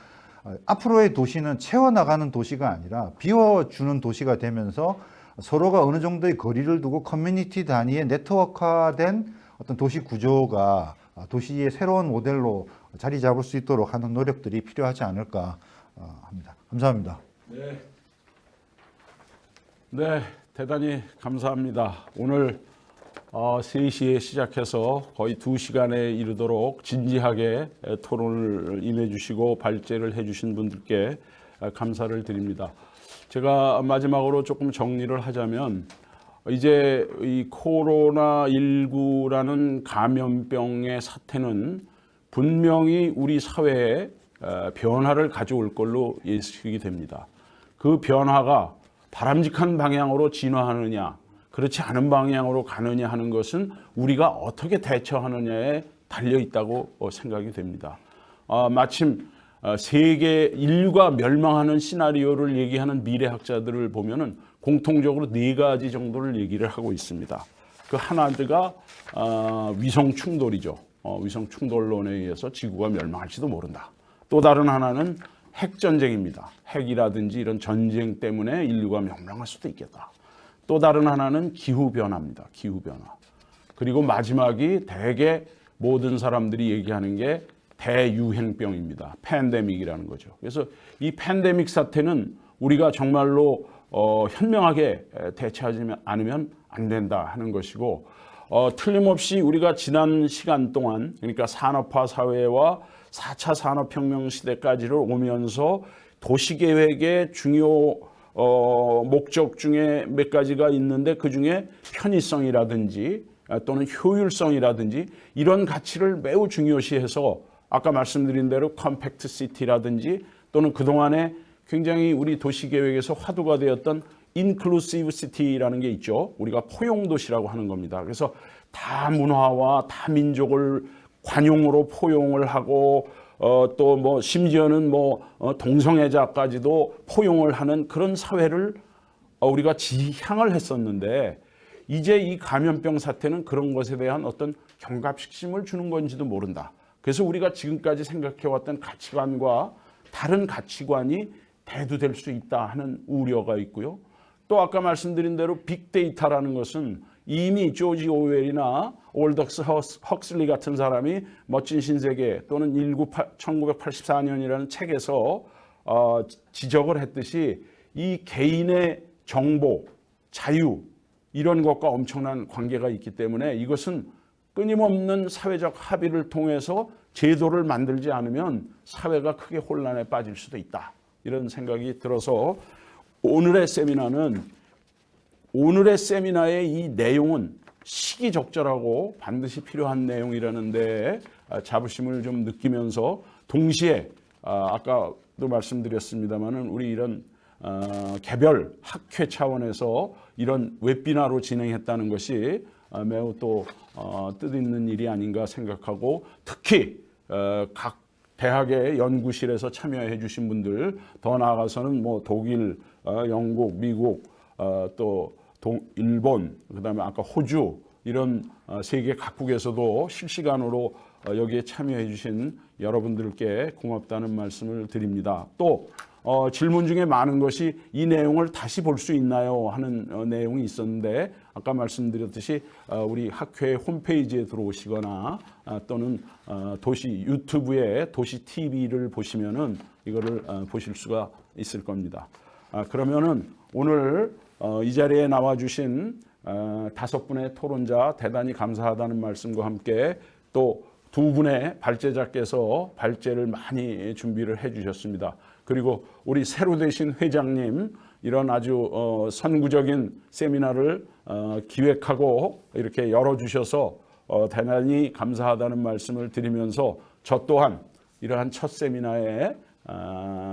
앞으로의 도시는 채워나가는 도시가 아니라 비워주는 도시가 되면서 서로가 어느 정도의 거리를 두고 커뮤니티 단위의 네트워크화된 어떤 도시 구조가 도시의 새로운 모델로 자리 잡을 수 있도록 하는 노력들이 필요하지 않을까 합니다. 감사합니다. 네, 대단히 감사합니다. 오늘 3시에 시작해서 거의 2시간에 이르도록 진지하게 토론을 임해 주시고 발제를 해 주신 분들께 감사를 드립니다. 제가 마지막으로 조금 정리를 하자면 이제 이 코로나19라는 감염병의 사태는 분명히 우리 사회에 변화를 가져올 걸로 예측이 됩니다. 그 변화가 바람직한 방향으로 진화하느냐, 그렇지 않은 방향으로 가느냐 하는 것은 우리가 어떻게 대처하느냐에 달려 있다고 생각이 됩니다. 마침 세계 인류가 멸망하는 시나리오를 얘기하는 미래학자들을 보면은 공통적으로 4가지 정도를 얘기를 하고 있습니다. 그 하나가 위성 충돌이죠. 위성 충돌론에 의해서 지구가 멸망할지도 모른다. 또 다른 하나는 핵 전쟁입니다. 핵이라든지 이런 전쟁 때문에 인류가 멸망할 수도 있겠다. 또 다른 하나는 기후 변화입니다. 기후 변화. 그리고 마지막이 대개 모든 사람들이 얘기하는 게 대유행병입니다. 팬데믹이라는 거죠. 그래서 이 팬데믹 사태는 우리가 정말로 현명하게 대처하지 않으면 안 된다 하는 것이고, 틀림없이 우리가 지난 시간 동안, 그러니까 산업화 사회와 4차 산업혁명 시대까지를 오면서 도시계획의 중요 목적 중에 몇 가지가 있는데, 그중에 편의성이라든지 또는 효율성이라든지 이런 가치를 매우 중요시해서 아까 말씀드린 대로 컴팩트 시티라든지 또는 그동안에 굉장히 우리 도시계획에서 화두가 되었던 인클루시브 시티라는 게 있죠. 우리가 포용도시라고 하는 겁니다. 그래서 다 문화와 다 민족을 관용으로 포용을 하고 또 뭐 심지어는 동성애자까지도 포용을 하는 그런 사회를 우리가 지향을 했었는데, 이제 이 감염병 사태는 그런 것에 대한 어떤 경각심을 주는 건지도 모른다. 그래서 우리가 지금까지 생각해왔던 가치관과 다른 가치관이 대두될 수 있다 하는 우려가 있고요. 또 아까 말씀드린 대로 빅데이터라는 것은 이미 조지 오웰이나 올덕스 헉슬리 같은 사람이 멋진 신세계 또는 1984년이라는 책에서 지적을 했듯이 이 개인의 정보, 자유 이런 것과 엄청난 관계가 있기 때문에 이것은 끊임없는 사회적 합의를 통해서 제도를 만들지 않으면 사회가 크게 혼란에 빠질 수도 있다. 이런 생각이 들어서 오늘의 세미나의 이 내용은 시기적절하고 반드시 필요한 내용이라는데 자부심을 좀 느끼면서, 동시에 아까도 말씀드렸습니다마는 우리 이런 개별 학회 차원에서 이런 웹비나로 진행했다는 것이 매우 또 뜻있는 일이 아닌가 생각하고, 특히 각 대학의 연구실에서 참여해 주신 분들, 더 나아가서는 뭐 독일, 영국, 미국, 또 일본, 그다음에 아까 호주 이런 세계 각국에서도 실시간으로 여기에 참여해 주신 여러분들께 고맙다는 말씀을 드립니다. 또 질문 중에 많은 것이 이 내용을 다시 볼 수 있나요 하는 내용이 있었는데, 아까 말씀드렸듯이 우리 학회 홈페이지에 들어오시거나 또는 도시 유튜브에 도시 TV를 보시면은 이거를 보실 수가 있을 겁니다. 그러면은 오늘 이 자리에 나와주신 5분의 토론자 대단히 감사하다는 말씀과 함께 또 2분의 발제자께서 발제를 많이 준비를 해주셨습니다. 그리고 우리 새로 되신 회장님, 이런 아주 선구적인 세미나를 기획하고 이렇게 열어주셔서 대단히 감사하다는 말씀을 드리면서, 저 또한 이러한 첫 세미나에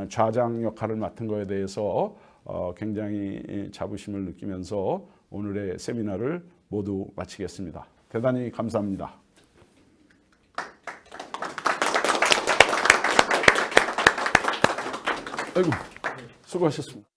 좌장 역할을 맡은 것에 대해서 굉장히 자부심을 느끼면서 오늘의 세미나를 모두 마치겠습니다. 대단히 감사합니다. 아이고, 수고하셨습니다.